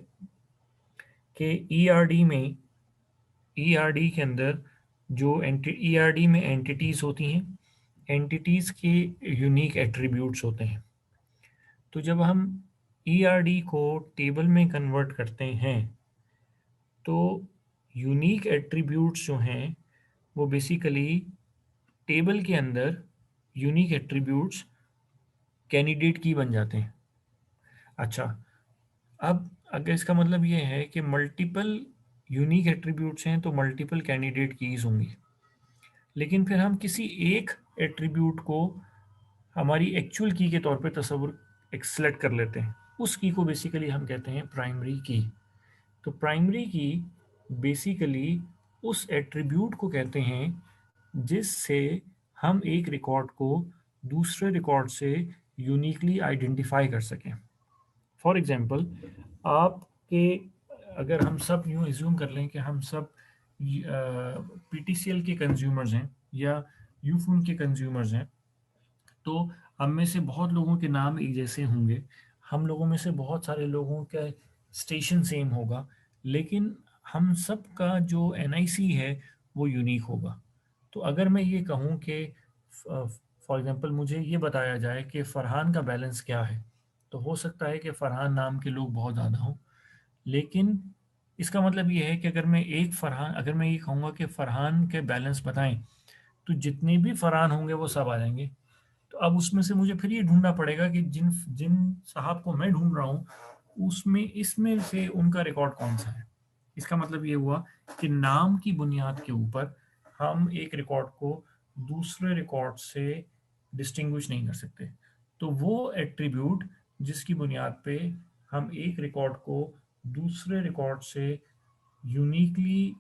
कि ईआरडी के अंदर जो ईआरडी में एंटिटीज़ होती हैं, एंटिटीज़ के यूनिक एट्रीब्यूट्स होते हैं। तो जब हम ईआरडी को टेबल में कन्वर्ट करते हैं तो यूनिक एट्रीब्यूट्स जो हैं वो बेसिकली टेबल के अंदर यूनिक एट्रीब्यूट्स कैंडिडेट की बन जाते हैं। अच्छा, अब अगर इसका मतलब ये है कि मल्टीपल यूनिक एट्रीब्यूट्स हैं तो मल्टीपल कैंडिडेट कीज होंगी, लेकिन फिर हम किसी एक एट्रीब्यूट को हमारी एक्चुअल की के तौर पे तस्वुर सेलेक्ट कर लेते हैं, उस की को बेसिकली हम कहते हैं प्राइमरी की। तो प्राइमरी की बेसिकली उस एट्रीब्यूट को कहते हैं जिससे हम एक रिकॉर्ड को दूसरे रिकॉर्ड से यूनिकली आइडेंटिफाई कर सकें। फॉर एग्जांपल, आपके अगर हम सब यूँ एज्यूम कर लें कि हम सब पीटीसीएल के कंज्यूमर्स हैं या यूफोन के कंज्यूमर्स हैं, तो हम में से बहुत लोगों के नाम एक जैसे होंगे, हम लोगों में से बहुत सारे लोगों का स्टेशन सेम होगा, लेकिन हम सब का जो एनआईसी है वो यूनिक होगा। तो अगर मैं ये कहूँ कि फॉर एग्जांपल मुझे ये बताया जाए कि फ़रहान का बैलेंस क्या है, तो हो सकता है कि फ़रहान नाम के लोग बहुत ज़्यादा हों, लेकिन इसका मतलब ये है कि अगर मैं ये कहूँगा कि फ़रहान के बैलेंस बताएं, तो जितने भी फ़रहान होंगे वो सब आ जाएंगे। तो अब उसमें से मुझे फिर ये ढूंढना पड़ेगा कि जिन जिन साहब को मैं ढूंढ रहा हूँ उसमें इसमें से उनका रिकॉर्ड कौन सा है। इसका मतलब ये हुआ कि नाम की बुनियाद के ऊपर हम एक रिकॉर्ड को दूसरे रिकॉर्ड से डिस्टिंग्विश नहीं कर सकते। तो वो एट्रीब्यूट जिसकी बुनियाद पे हम एक रिकॉर्ड को दूसरे रिकॉर्ड से यूनिकली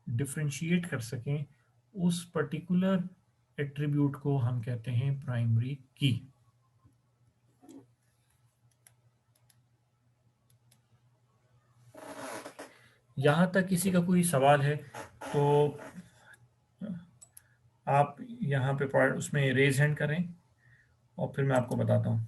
डिफरेंशिएट कर सकें, उस पर्टिकुलर एट्रीब्यूट को हम कहते हैं प्राइमरी की। यहाँ तक किसी का कोई सवाल है तो आप यहाँ पे उसमें रेज हैंड करें और फिर मैं आपको बताता हूँ।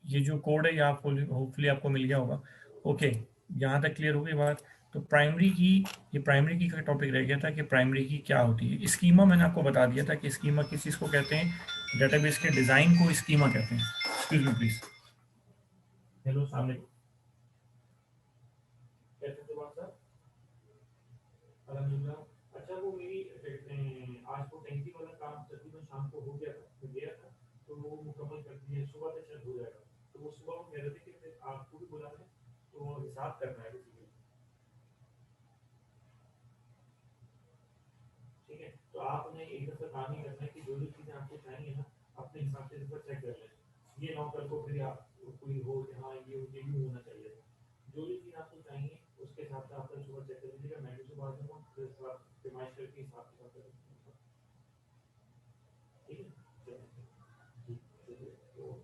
ये जो कोड है ये आप होपफुली आपको मिल गया होगा। ओके, यहाँ तक क्लियर हो गई बात। तो प्राइमरी की, ये प्राइमरी की का टॉपिक रह गया था कि प्राइमरी की क्या होती है। स्कीमा मैंने आपको बता दिया था कि स्कीमा किस चीज़ को कहते हैं, डेटाबेस के डिज़ाइन को स्कीमा कहते हैं। Excuse me please. हेलो, सामने कैसे थे बात सर? अल्हम्दुलिल्लाह। अच्छा, वो मेरी आज वो टैंकी वाला काम तकरीबन शाम को हो गया था, मैं गया था तो वो मुकम्मल कर दिए, सुबह तक शायद हो जाएगा। तो वो सुबह वो कह रहे थे कि फिर आपको भी बुला लें, तो हिसाब करना है किसी के। ठीक है, तो आपने एक दफ़ा काम ही करना है कि जो भी चीज़ें आपको चाहिए ना, अपने हिसाब से इस पर चेक कर लें। ये ना कल को फिर आप कोई हो कि हाँ ये यूँ होना चाहिए था। जो भी चीज़ आपको चाहिए उसके हिसाब से आप कल सुबह चेक कर लीजिएगा। मैं भी सुबह आ जाऊँगा, फिर फरमाइश करके हिसाब किताब कर लूँगा। ठीक है, चलिए। जी, चलिए, तो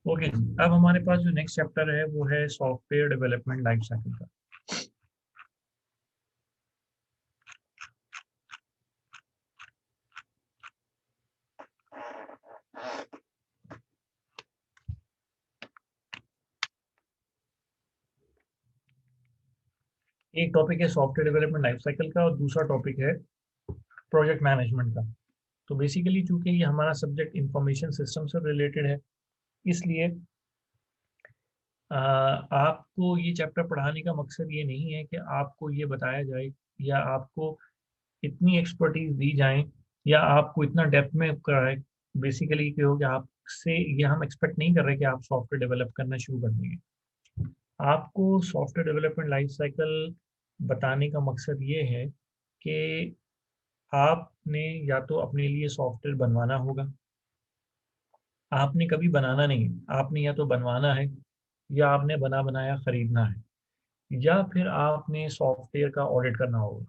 ओके, अब हमारे पास जो नेक्स्ट चैप्टर है वो है सॉफ्टवेयर डेवलपमेंट लाइफ साइकिल का। एक टॉपिक है सॉफ्टवेयर डेवलपमेंट लाइफ साइकिल का और दूसरा टॉपिक है प्रोजेक्ट मैनेजमेंट का। तो बेसिकली चूंकि ये हमारा सब्जेक्ट इंफॉर्मेशन सिस्टम से रिलेटेड है, इसलिए आपको ये चैप्टर पढ़ाने का मकसद ये नहीं है कि आपको ये बताया जाए या आपको इतनी एक्सपर्टीज दी जाए या आपको इतना डेप्थ में कराए। बेसिकली क्या हो कि आपसे ये हम एक्सपेक्ट नहीं कर रहे कि आप सॉफ्टवेयर डेवलप करना शुरू कर देंगे। आपको सॉफ्टवेयर डेवलपमेंट लाइफ साइकिल बताने का मकसद ये है कि आपने या तो अपने लिए सॉफ्टवेयर बनवाना होगा, आपने कभी बनाना नहीं है, आपने या तो बनवाना है या आपने बना बनाया खरीदना है या फिर आपने सॉफ्टवेयर का ऑडिट करना होगा।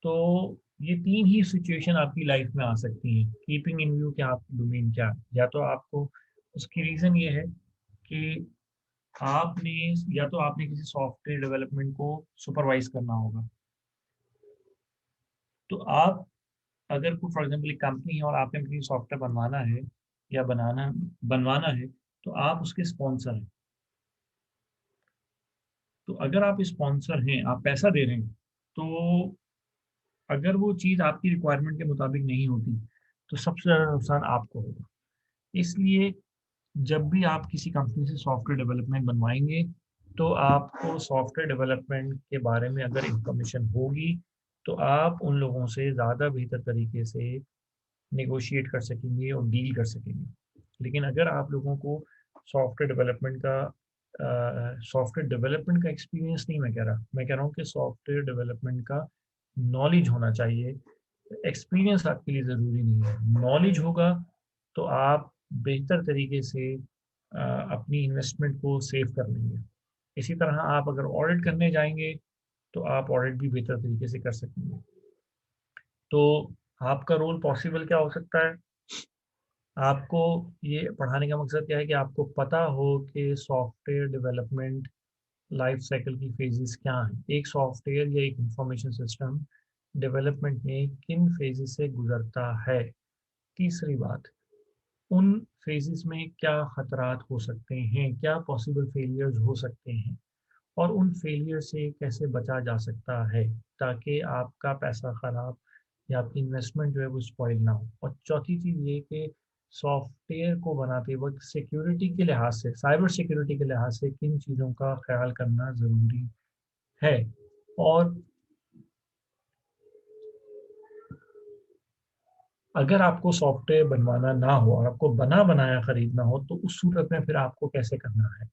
तो ये तीन ही सिचुएशन आपकी लाइफ में आ सकती हैं, कीपिंग इन व्यू कि आपकी डोमेन क्या है। या तो आपको, उसकी रीज़न ये है कि आपने या तो आपने किसी सॉफ्टवेयर डेवलपमेंट को सुपरवाइज करना होगा। तो आप अगर कोई फॉर एग्जांपल एक कंपनी है और आपने किसी सॉफ्टवेयर बनवाना है या बनवाना है, तो आप उसके स्पॉन्सर हैं। तो अगर आप स्पॉन्सर हैं, आप पैसा दे रहे हैं, तो अगर वो चीज़ आपकी रिक्वायरमेंट के मुताबिक नहीं होती तो सबसे ज़्यादा नुकसान आपको होगा। इसलिए जब भी आप किसी कंपनी से सॉफ्टवेयर डेवलपमेंट बनवाएंगे तो आपको सॉफ्टवेयर डेवलपमेंट के बारे में अगर इंफॉर्मेशन होगी तो आप उन लोगों से ज़्यादा बेहतर तरीके से नेगोशिएट कर सकेंगे और डील कर सकेंगे। लेकिन अगर आप लोगों को सॉफ्टवेयर डेवलपमेंट का एक्सपीरियंस नहीं, मैं कह रहा हूँ कि सॉफ्टवेयर डेवलपमेंट का नॉलेज होना चाहिए। एक्सपीरियंस आपके लिए ज़रूरी नहीं है, नॉलेज होगा तो आप बेहतर तरीके से अपनी इन्वेस्टमेंट को सेव कर लेंगे। इसी तरह आप अगर ऑडिट करने जाएंगे तो आप ऑडिट भी बेहतर तरीके से कर सकेंगे। तो आपका रोल पॉसिबल क्या हो सकता है? आपको ये पढ़ाने का मकसद क्या है कि आपको पता हो कि सॉफ्टवेयर डेवलपमेंट लाइफ साइकिल की फेजेस क्या हैं, एक सॉफ्टवेयर या एक इंफॉर्मेशन सिस्टम डेवलपमेंट में किन फेजेस से गुजरता है। तीसरी बात, उन फेजेस में क्या खतरात हो सकते हैं, क्या पॉसिबल फेलियर्स हो सकते हैं और उन फेलियर से कैसे बचा जा सकता है ताकि आपका पैसा खराब या आपकी इन्वेस्टमेंट जो है वो स्पॉइल ना हो। और चौथी चीज़ ये कि सॉफ्टवेयर को बनाते वक्त सिक्योरिटी के लिहाज से, साइबर सिक्योरिटी के लिहाज से किन चीज़ों का ख्याल करना ज़रूरी है। और अगर आपको सॉफ्टवेयर बनवाना ना हो और आपको बना बनाया खरीदना हो तो उस सूरत में फिर आपको कैसे करना है।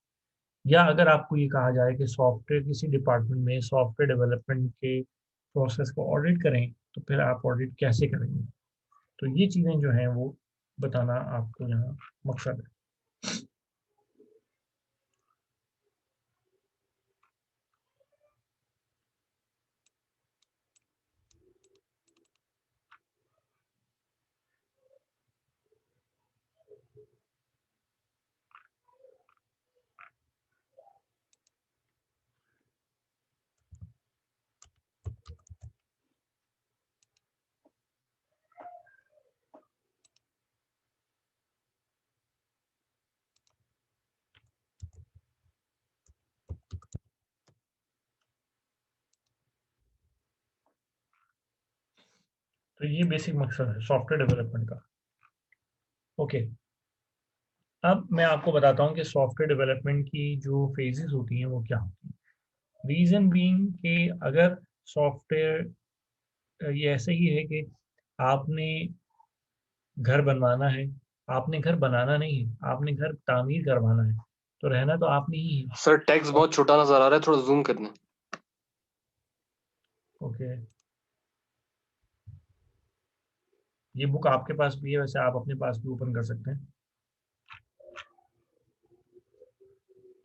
या अगर आपको ये कहा जाए कि सॉफ्टवेयर किसी डिपार्टमेंट में सॉफ्टवेयर डेवलपमेंट के प्रोसेस को ऑडिट करें तो फिर आप ऑडिट कैसे करेंगे। तो ये चीज़ें जो हैं वो बताना आपको यहाँ मकसद है। तो ये बेसिक मकसद है सॉफ्टवेयर डेवलपमेंट का। ओके, अब मैं आपको बताता हूँ कि सॉफ्टवेयर डेवलपमेंट की जो फेजेस होती हैं वो क्या होती हैं। रीज़न बीइंग कि अगर सॉफ्टवेयर ये ऐसे ही है कि आपने घर बनवाना है, आपने घर बनाना नहीं है, आपने घर तामीर करवाना है, तो रहना तो आपने ही है। सर टेक्स्ट बहुत छोटा नजर आ रहा है, थोड़ा जूम कर दें। ओके, ये बुक आपके पास भी है, वैसे आप अपने पास भी ओपन कर सकते हैं।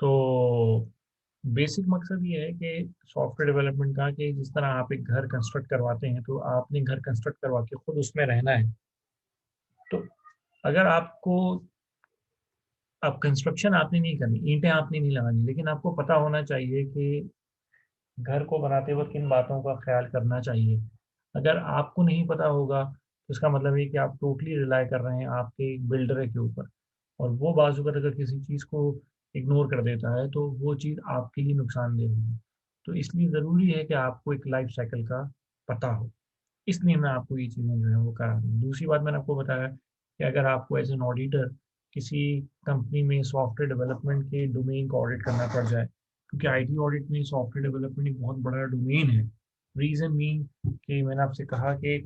तो बेसिक मकसद ये है कि सॉफ्टवेयर डेवलपमेंट का कि जिस तरह आप एक घर कंस्ट्रक्ट करवाते हैं तो आपने घर कंस्ट्रक्ट करवा के खुद उसमें रहना है। तो अगर आपको, अब कंस्ट्रक्शन आपने नहीं करनी, ईंटें आपने नहीं लगानी, लेकिन आपको पता होना चाहिए कि घर को बनाते वक्त किन बातों का ख्याल करना चाहिए। अगर आपको नहीं पता होगा तो इसका मतलब है कि आप टोटली रिलाई कर रहे हैं आपके एक बिल्डर के ऊपर, और वो बाजूकत अगर किसी चीज़ को इग्नोर कर देता है तो वो चीज़ आपके लिए नुकसानदेह होगी। तो इसलिए ज़रूरी है कि आपको एक लाइफ साइकिल का पता हो, इसलिए मैं आपको ये चीज़ें जो है वो करा दूँ। दूसरी बात मैंने आपको बताया कि अगर आपको एज एन ऑडिटर किसी कंपनी में सॉफ्टवेयर डेवलपमेंट के डोमेन को ऑडिट करना पड़ जाए, क्योंकि आईटी ऑडिट में सॉफ्टवेयर डेवलपमेंट एक बहुत बड़ा डोमेन है। रीज़न मीन कि मैंने आपसे कहा कि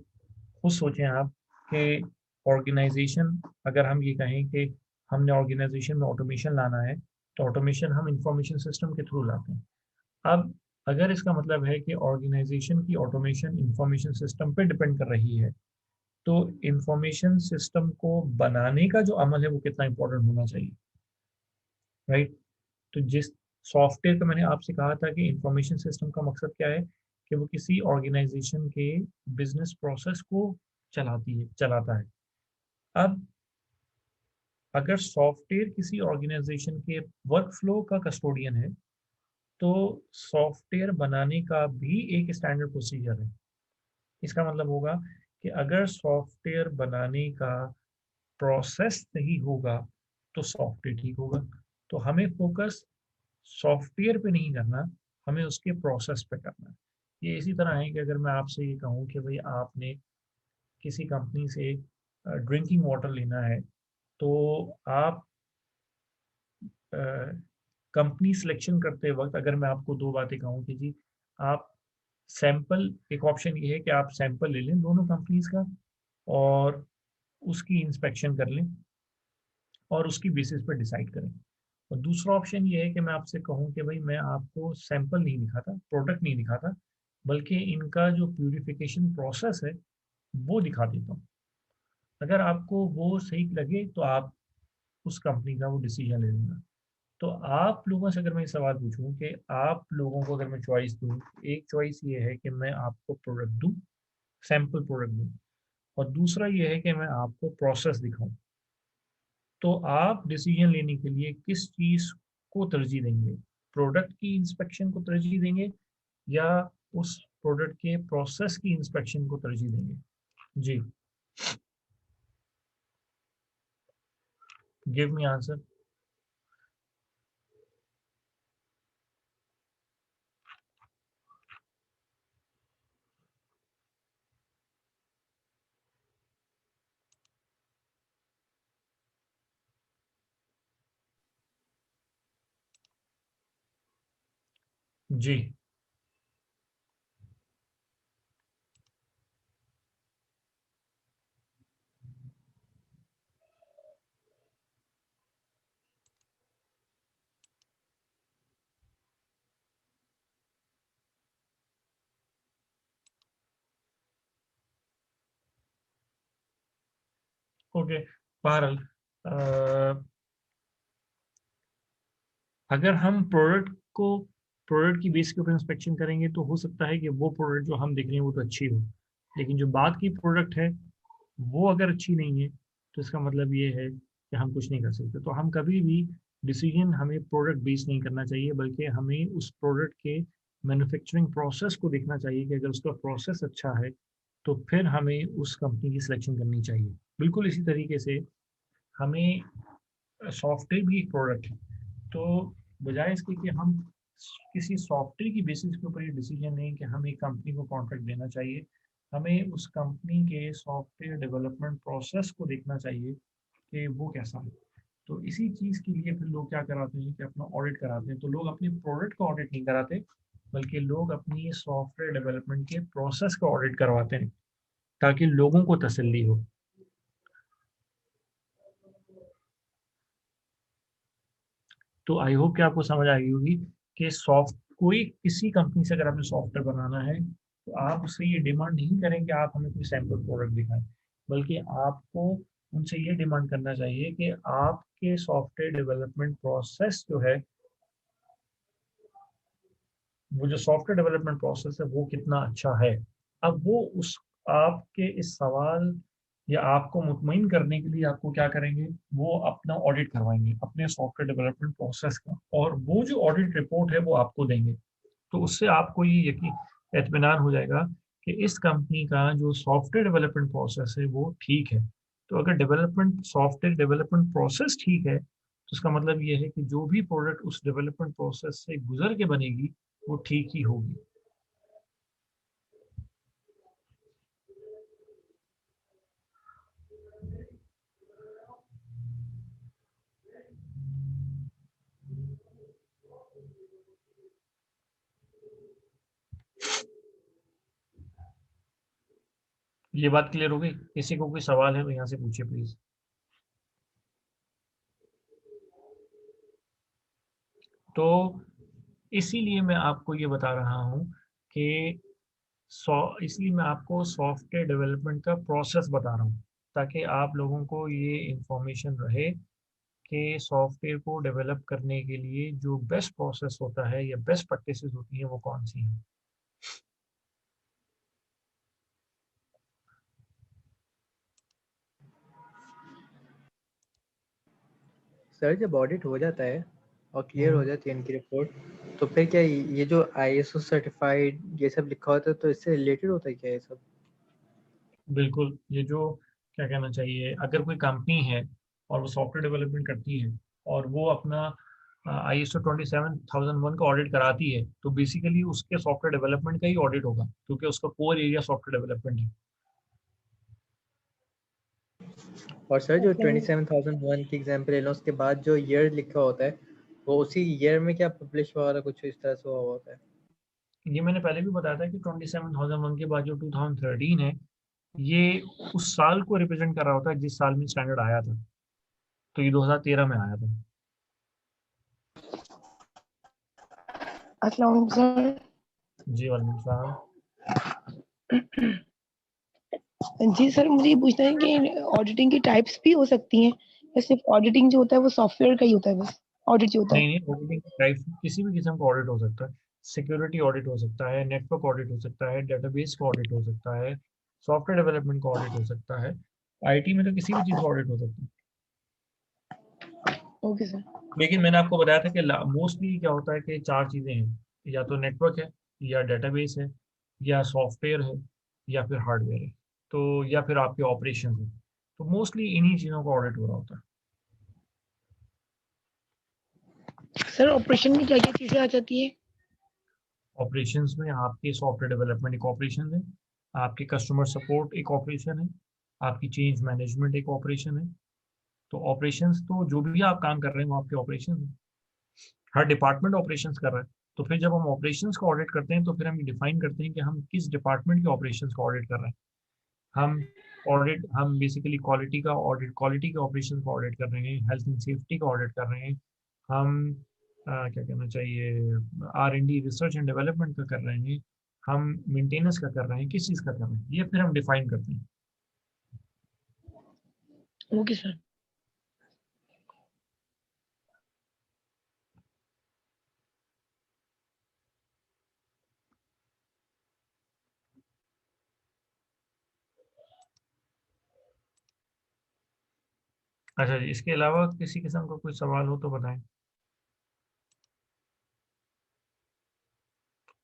खुद सोचें आप कि ऑर्गेनाइजेशन, अगर हम ये कहें कि हमने ऑर्गेनाइजेशन में ऑटोमेशन लाना है तो ऑटोमेशन हम इंफॉर्मेशन सिस्टम के थ्रू लाते हैं। अब अगर इसका मतलब है कि ऑर्गेनाइजेशन की ऑटोमेशन इंफॉर्मेशन सिस्टम पे डिपेंड कर रही है तो इंफॉर्मेशन सिस्टम को बनाने का जो अमल है वो कितना इंपॉर्टेंट होना चाहिए, राइट। तो जिस सॉफ्टवेयर का मैंने आपसे कहा था कि इंफॉर्मेशन सिस्टम का मकसद क्या है कि वो किसी ऑर्गेनाइजेशन के बिजनेस प्रोसेस को चलाता है। अब अगर सॉफ्टवेयर किसी ऑर्गेनाइजेशन के वर्क फ्लो का कस्टोडियन है तो सॉफ्टवेयर बनाने का भी एक स्टैंडर्ड प्रोसीजर है। इसका मतलब होगा कि अगर सॉफ्टवेयर बनाने का प्रोसेस सही होगा तो सॉफ्टवेयर ठीक होगा। तो हमें फोकस सॉफ्टवेयर पे नहीं करना, हमें उसके प्रोसेस पे करना है। ये इसी तरह है कि अगर मैं आपसे ये कहूँ कि भाई आपने किसी कंपनी से ड्रिंकिंग वाटर लेना है, तो आप कंपनी सिलेक्शन करते वक्त अगर मैं आपको दो बातें कहूँ कि जी आप सैंपल, एक ऑप्शन ये है कि आप सैंपल ले लें दोनों कंपनीज का और उसकी इंस्पेक्शन कर लें और उसकी बेसिस पर डिसाइड करें। और दूसरा ऑप्शन ये है कि मैं आपसे कहूँ कि भाई मैं आपको सैंपल नहीं दिखाता, प्रोडक्ट नहीं दिखाता, बल्कि इनका जो प्यूरिफिकेशन प्रोसेस है वो दिखा देता हूँ। अगर आपको वो सही लगे तो आप उस कंपनी का वो डिसीजन ले लेना। तो आप लोगों से अगर मैं सवाल पूछूं कि आप लोगों को अगर मैं चॉइस दूं, एक चॉइस ये है कि मैं आपको प्रोडक्ट दूं, सैंपल प्रोडक्ट दूं, और दूसरा ये है कि मैं आपको प्रोसेस दिखाऊं। तो आप डिसीजन लेने के लिए किस चीज़ को तरजीह देंगे? प्रोडक्ट की इंस्पेक्शन को तरजीह देंगे या उस प्रोडक्ट के प्रोसेस की इंस्पेक्शन को तरजीह देंगे? जी, गिव मी आंसर। जी, ओके। बहरहाल अगर हम प्रोडक्ट की बेस के ऊपर इंस्पेक्शन करेंगे तो हो सकता है कि वो प्रोडक्ट जो हम देख रहे हैं वो तो अच्छी हो, लेकिन जो बाद की प्रोडक्ट है वो अगर अच्छी नहीं है तो इसका मतलब ये है कि हम कुछ नहीं कर सकते। तो हम कभी भी डिसीजन हमें प्रोडक्ट बेस नहीं करना चाहिए, बल्कि हमें उस प्रोडक्ट के मैन्युफैक्चरिंग प्रोसेस को देखना चाहिए कि अगर उसका प्रोसेस अच्छा है तो फिर हमें उस कंपनी की सिलेक्शन करनी चाहिए। बिल्कुल इसी तरीके से हमें सॉफ्टवेयर भी एक प्रोडक्ट है, तो बजाय इसके कि हम किसी सॉफ्टवेयर की बेसिस के ऊपर ये डिसीजन लें कि हम एक कंपनी को कॉन्ट्रैक्ट देना चाहिए, हमें उस कंपनी के सॉफ्टवेयर डेवलपमेंट प्रोसेस को देखना चाहिए कि वो कैसा है। तो इसी चीज़ के लिए फिर लोग क्या कराते हैं कि अपना ऑडिट कराते हैं। तो लोग अपने प्रोडक्ट का ऑडिट नहीं कराते, बल्कि लोग अपनी सॉफ्टवेयर डेवलपमेंट के प्रोसेस का ऑडिट करवाते हैं ताकि लोगों को तसल्ली हो। तो आई होप कि आपको समझ आ गई होगी कि सॉफ्ट कोई किसी कंपनी से अगर आपने सॉफ्टवेयर बनाना है तो आप उससे ये डिमांड नहीं करें कि आप हमें कोई सैम्पल प्रोडक्ट दिखाएं, बल्कि आपको उनसे ये डिमांड करना चाहिए कि आपके सॉफ्टवेयर डेवलपमेंट प्रोसेस जो है, वो जो सॉफ्टवेयर डेवलपमेंट प्रोसेस है वो कितना अच्छा है। अब वो उस आपके इस सवाल या आपको मुतमईन करने के लिए आपको क्या करेंगे, वो अपना ऑडिट करवाएंगे अपने सॉफ्टवेयर डेवलपमेंट प्रोसेस का, और वो जो ऑडिट रिपोर्ट है वो आपको देंगे। तो उससे आपको ये यकीन इत्मीनान हो जाएगा कि इस कंपनी का जो सॉफ्टवेयर डेवलपमेंट प्रोसेस है वो ठीक है। तो अगर डेवलपमेंट सॉफ्टवेयर डेवलपमेंट प्रोसेस ठीक है तो इसका मतलब ये है कि जो भी प्रोडक्ट उस डेवलपमेंट प्रोसेस से गुजर के बनेगी वो ठीक ही होगी। ये बात क्लियर हो गई? किसी को कोई सवाल है तो यहाँ से पूछिए प्लीज। तो इसीलिए मैं आपको ये बता रहा हूँ कि इसलिए मैं आपको सॉफ्टवेयर डेवलपमेंट का प्रोसेस बता रहा हूँ ताकि आप लोगों को ये इंफॉर्मेशन रहे कि सॉफ्टवेयर को डेवलप करने के लिए जो बेस्ट प्रोसेस होता है या बेस्ट प्रैक्टिसेस होती हैं वो कौन सी हैं। सर जब ऑडिट हो जाता है और क्लियर हो जाती है इनकी रिपोर्ट, तो फिर क्या ये जो ISO सर्टिफाइड ये सब लिखा होता है तो इससे रिलेटेड होता है क्या ये सब? बिल्कुल, ये जो क्या कहना चाहिए, अगर कोई कंपनी है और वो सॉफ्टवेयर डेवलपमेंट करती है और वो अपना ISO 27001 का ऑडिट कराती है, तो बेसिकली उसके सॉफ्टवेयर डेवलपमेंट का ही ऑडिट होगा, क्योंकि उसका कोर एरिया सॉफ्टवेयर डेवलपमेंट है। और सर जो Okay. 27001 की एग्जांपल है ना, उसके बाद जो ईयर लिखा होता है वो उसी ईयर में क्या पब्लिश हुआ होता है, कुछ इस तरह से हुआ होता है? ये मैंने पहले भी बताया था कि 27001 के बाद जो 2013 है, ये उस साल को रिप्रेजेंट कर रहा होता है जिस साल में स्टैंडर्ड आया था, तो ये 2013 में आया था। अस्सलाम वालेकुम सर। जी वालेकुम सलाम। जी सर, मुझे ये पूछना है कि ऑडिटिंग की टाइप्स भी हो सकती हैं या सिर्फ ऑडिटिंग जो होता है वो सॉफ्टवेयर का ही होता है, बस ऑडिट जो होता है? नहीं, ऑडिटिंग टाइप किसी भी किस्म का ऑडिट हो सकता है। सिक्योरिटी ऑडिट हो सकता है, नेटवर्क ऑडिट हो सकता है, डेटाबेस का ऑडिट हो सकता है, सॉफ्टवेयर डेवलपमेंट का ऑडिट हो सकता है, IT में तो किसी भी चीज़ का ऑडिट हो सकता है। Okay sir. लेकिन मैंने आपको बताया था कि मोस्टली क्या होता है कि चार चीज़ें हैं, या तो नेटवर्क है, या डेटाबेस है, या सॉफ्टवेयर है, या फिर हार्डवेयर है, तो या फिर आपके ऑपरेशन है। तो मोस्टली इन्हीं चीज़ों का ऑडिट हो रहा होता है। सर ऑपरेशन में क्या क्या चीजें आ जाती है? ऑपरेशंस में आपके सॉफ्टवेयर डेवलपमेंट एक ऑपरेशन है, आपके कस्टमर सपोर्ट एक ऑपरेशन है, आपकी चेंज मैनेजमेंट एक ऑपरेशन है। तो ऑपरेशंस तो जो भी आप काम कर रहे हैं वो आपके ऑपरेशन है। हर डिपार्टमेंट ऑपरेशंस कर रहा है। तो फिर जब हम ऑपरेशंस का ऑडिट करते हैं तो फिर हम डिफाइन करते हैं कि हम किस डिपार्टमेंट के ऑपरेशंस का ऑडिट कर रहे हैं। हम बेसिकली क्वालिटी के ऑपरेशन का ऑडिट कर रहे हैं, हेल्थ एंड सेफ्टी का ऑडिट कर रहे हैं, हम क्या कहना चाहिए, R&D रिसर्च एंड डेवलपमेंट का कर रहे हैं, हम मेंटेनेंस का कर रहे हैं, किस चीज़ का कर रहे हैं, ये फिर हम डिफाइन करते हैं। Okay sir. अच्छा जी, इसके अलावा किसी किस्म का कोई सवाल हो तो बताएं।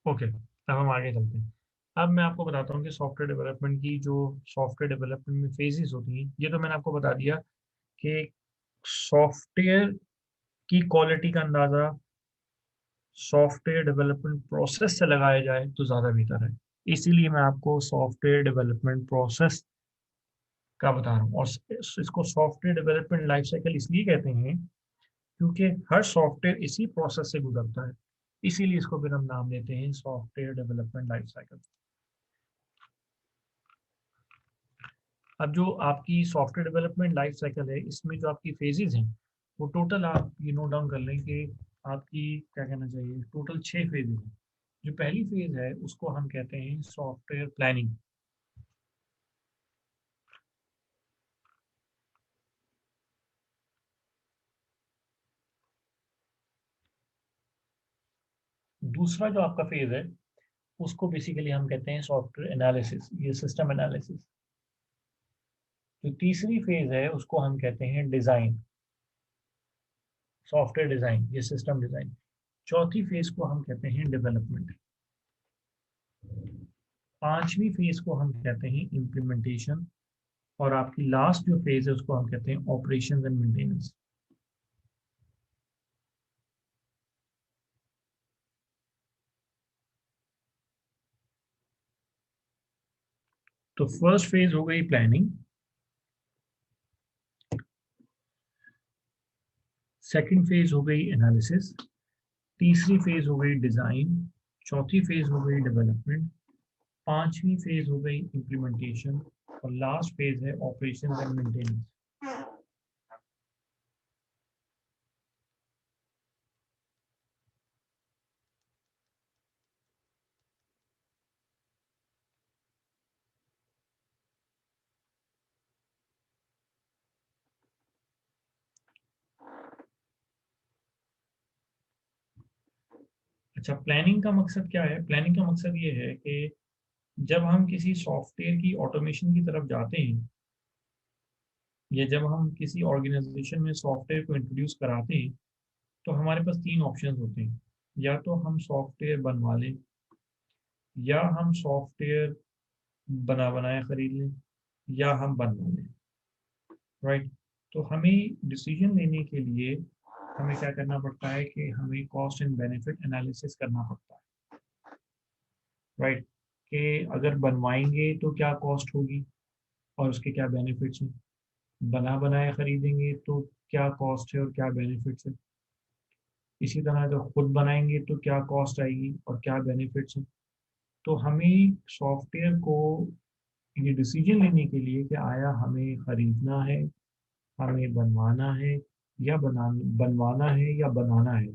ओके, अब हम आगे चलते हैं। अब मैं आपको बताता हूँ कि सॉफ्टवेयर डेवलपमेंट की जो सॉफ्टवेयर डेवलपमेंट में फेजेस होती हैं, ये तो मैंने आपको बता दिया कि सॉफ्टवेयर की क्वालिटी का अंदाज़ा सॉफ्टवेयर डेवलपमेंट प्रोसेस से लगाया जाए तो ज़्यादा बेहतर है। इसीलिए मैं आपको सॉफ्टवेयर डेवलपमेंट प्रोसेस का बता रहा हूँ। और इसको सॉफ्टवेयर डेवलपमेंट लाइफ साइकिल इसलिए कहते हैं क्योंकि हर सॉफ्टवेयर इसी प्रोसेस से गुजरता है, इसीलिए इसको फिर हम नाम देते हैं सॉफ्टवेयर डेवलपमेंट लाइफ साइकिल। अब जो आपकी सॉफ्टवेयर डेवलपमेंट लाइफ साइकिल है, इसमें जो आपकी फेजेस हैं वो टोटल आप ये नोट डाउन कर लें कि आपकी क्या कहना चाहिए, टोटल 6 फेजेस हैं। जो पहली फेज है उसको हम कहते हैं सॉफ्टवेयर प्लानिंग। दूसरा जो आपका फेज है उसको बेसिकली हम कहते हैं सॉफ्टवेयर एनालिसिस, ये सिस्टम एनालिसिस। जो तीसरी फेज है उसको हम कहते हैं डिज़ाइन, सॉफ्टवेयर डिज़ाइन, ये सिस्टम डिज़ाइन। चौथी फेज को हम कहते हैं डेवलपमेंट। पांचवी फेज को हम कहते हैं इम्प्लीमेंटेशन। और आपकी लास्ट जो फेज है उसको हम कहते हैं ऑपरेशन एंड मेंटेनेंस। तो फर्स्ट फेज हो गई प्लानिंग, सेकंड फेज हो गई एनालिसिस, तीसरी फेज हो गई डिजाइन, चौथी फेज हो गई डेवलपमेंट, पांचवी फेज हो गई इम्प्लीमेंटेशन, और लास्ट फेज है ऑपरेशन एंड मेंटेनेंस। अच्छा, प्लानिंग का मकसद क्या है? प्लानिंग का मकसद ये है कि जब हम किसी सॉफ्टवेयर की ऑटोमेशन की तरफ जाते हैं, या जब हम किसी ऑर्गेनाइजेशन में सॉफ्टवेयर को इंट्रोड्यूस कराते हैं, तो हमारे पास तीन ऑप्शंस होते हैं। या तो हम सॉफ्टवेयर बनवा लें, या हम सॉफ्टवेयर बना बनाया खरीद लें, या हम बनवा लें। राइट। तो हमें डिसीजन लेने के लिए हमें क्या करना पड़ता है कि हमें कॉस्ट एंड बेनिफिट एनालिसिस करना पड़ता है, राइट। कि अगर बनवाएंगे तो क्या कॉस्ट होगी और उसके क्या बेनिफिट्स हैं, बना बनाया खरीदेंगे तो क्या कॉस्ट है और क्या बेनिफिट्स है, इसी तरह अगर खुद बनाएंगे तो क्या कॉस्ट आएगी और क्या बेनिफिट्स हैं। तो हमें सॉफ्टवेयर को ये डिसीजन लेने के लिए कि आया हमें खरीदना है, हमें बनवाना है या बनवाना है या बनाना है,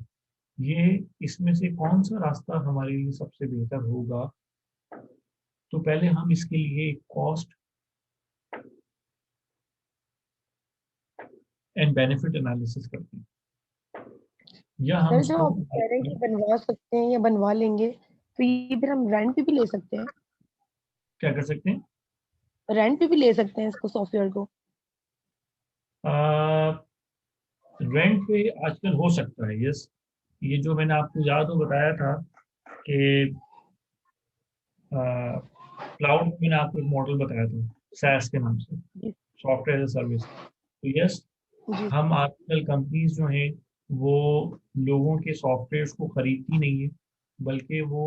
ये इसमें से कौन सा रास्ता हमारे लिए सबसे बेहतर होगा, तो पहले हम इसके लिए कॉस्ट एंड बेनिफिट एनालिसिस करते हैं, या हम सर जो इसको आप कह रहे हैं कि बनवा सकते हैं या बनवा लेंगे, तो ये फिर हम रेंट पे भी ले सकते हैं? क्या कर सकते हैं, रेंट पे भी ले सकते हैं इसको, सॉफ्टवेयर को? रेंट पे आजकल हो सकता है, यस। ये जो मैंने आपको याद हो बताया था कि क्लाउड में मैंने आपको एक मॉडल बताया था सैस के नाम से, जी सॉफ्टवेयर एज ए सर्विस। तो यस, जी हम आजकल कंपनीज जो हैं वो लोगों के सॉफ्टवेयर को खरीदती नहीं है, बल्कि वो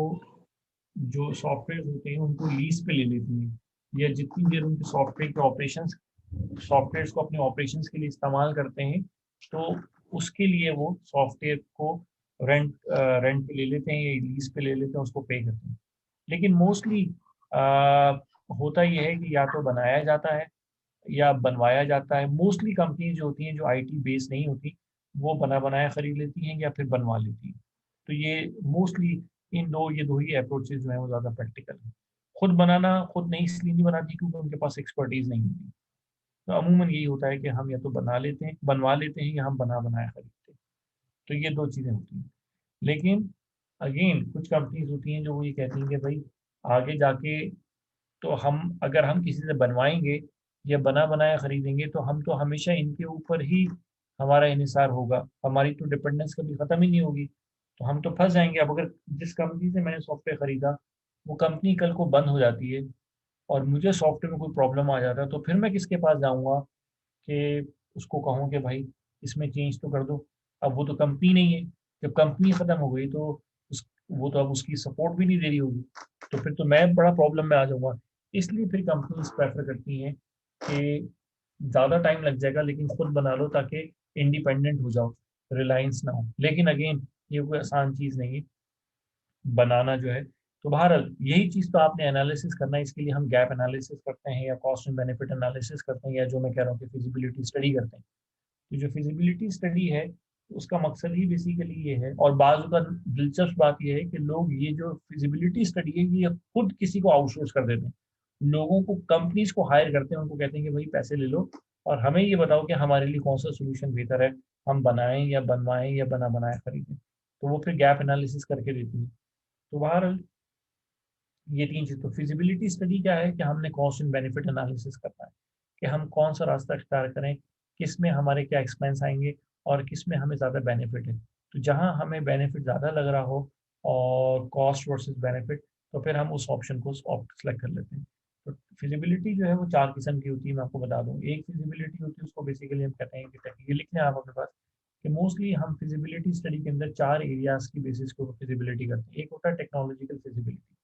जो सॉफ्टवेयर होते हैं उनको लीज पे ले लेती हैं, या जितनी देर उनके सॉफ्टवेयर के ऑपरेशंस सॉफ्टवेयर को अपने ऑपरेशंस के लिए इस्तेमाल करते हैं, तो उसके लिए वो सॉफ्टवेयर को रेंट पे ले लेते हैं या लीज पे ले लेते हैं, उसको पे करते हैं। लेकिन मोस्टली होता यह है कि या तो बनाया जाता है या बनवाया जाता है। मोस्टली कंपनी जो होती हैं जो आईटी बेस नहीं होती, वो बना बनाया खरीद लेती हैं या फिर बनवा लेती हैं। तो ये मोस्टली ये दो ही अप्रोचेज जो है वो ज़्यादा प्रैक्टिकल है। खुद बनाना खुद नहीं इसलिए नहीं बनाती क्योंकि उनके पास एक्सपर्टीज नहीं होती। तो अमूमन यही होता है कि हम या तो बनवा लेते हैं या हम बना बनाया खरीदते हैं। तो ये दो चीज़ें होती हैं। लेकिन अगेन कुछ कंपनीज होती हैं जो वो ये कहती हैं कि भाई आगे जाके तो हम किसी से बनवाएंगे या बना बनाया खरीदेंगे तो हम तो हमेशा इनके ऊपर ही हमारा इन्हिसार होगा, हमारी तो डिपेंडेंस कभी ख़त्म ही नहीं होगी, तो हम तो फंस जाएंगे। अब अगर जिस कंपनी से मैंने सॉफ्टवेयर खरीदा वो कंपनी कल को बंद हो जाती है और मुझे सॉफ्टवेयर में कोई प्रॉब्लम आ जाता है, तो फिर मैं किसके पास जाऊँगा कि उसको कहूँ कि भाई इसमें चेंज तो कर दो। अब वो तो कंपनी नहीं है, जब कंपनी ख़त्म हो गई तो वो तो अब उसकी सपोर्ट भी नहीं दे रही होगी, तो फिर तो मैं बड़ा प्रॉब्लम में आ जाऊँगा। इसलिए फिर कंपनीज प्रेफर करती हैं कि ज़्यादा टाइम लग जाएगा लेकिन खुद बना लो ताकि इंडिपेंडेंट हो जाओ, रिलायंस ना हो। लेकिन अगेन ये कोई आसान चीज़ नहीं है बनाना जो है। तो बहरहाल यही चीज़ तो आपने एनालिसिस करना है, इसके लिए हम गैप एनालिसिस करते हैं या कॉस्ट एंड बेनिफिट एनालिसिस करते हैं, या जो मैं कह रहा हूँ कि फिजिबिलिटी स्टडी करते हैं। तो जो फिजिबिलिटी स्टडी है उसका मकसद ही बेसिकली ये है, और बाज़ का दिलचस्प बात यह है कि लोग ये जो फिजिबिलिटी स्टडी है ये खुद किसी को आउटसोर्स कर देते हैं, लोगों को कंपनीज को हायर करते हैं, उनको कहते हैं कि भाई पैसे ले लो और हमें ये बताओ कि हमारे लिए कौन सा सोल्यूशन बेहतर है, हम बनाएं या बनवाएं या बना बनाया खरीदें। तो वो फिर गैप एनालिसिस करके देती है। तो बहरहाल ये तीन चीज़। तो फिजिबिलिटी स्टडी क्या है कि हमने कॉस्ट एंड बेनिफिट एनालिसिस करना है कि हम कौन सा रास्ता इख्तियार करें, किस में हमारे क्या एक्सपेंस आएंगे और किस में हमें ज़्यादा बेनिफिट है। तो जहाँ हमें बेनिफिट ज़्यादा लग रहा हो और कॉस्ट वर्सेस बेनिफिट, तो फिर हम उस ऑप्शन को सेलेक्ट कर लेते हैं। तो फिजिबिलिटी जो है वो चार किस्म की होती है, मैं आपको बता दूँ। एक फिजिबिलिटी होती है उसको बेसिकली हम कहते हैं कि ये लिख लें आप अपने पास कि मोस्टली हम फिजिबिलिटी स्टडी के अंदर चार एरियाज की बेसिस के ऊपर फिजिबिलिटी करते हैं। एक होता है टेक्नोलॉजिकल फिजिबिलिटी,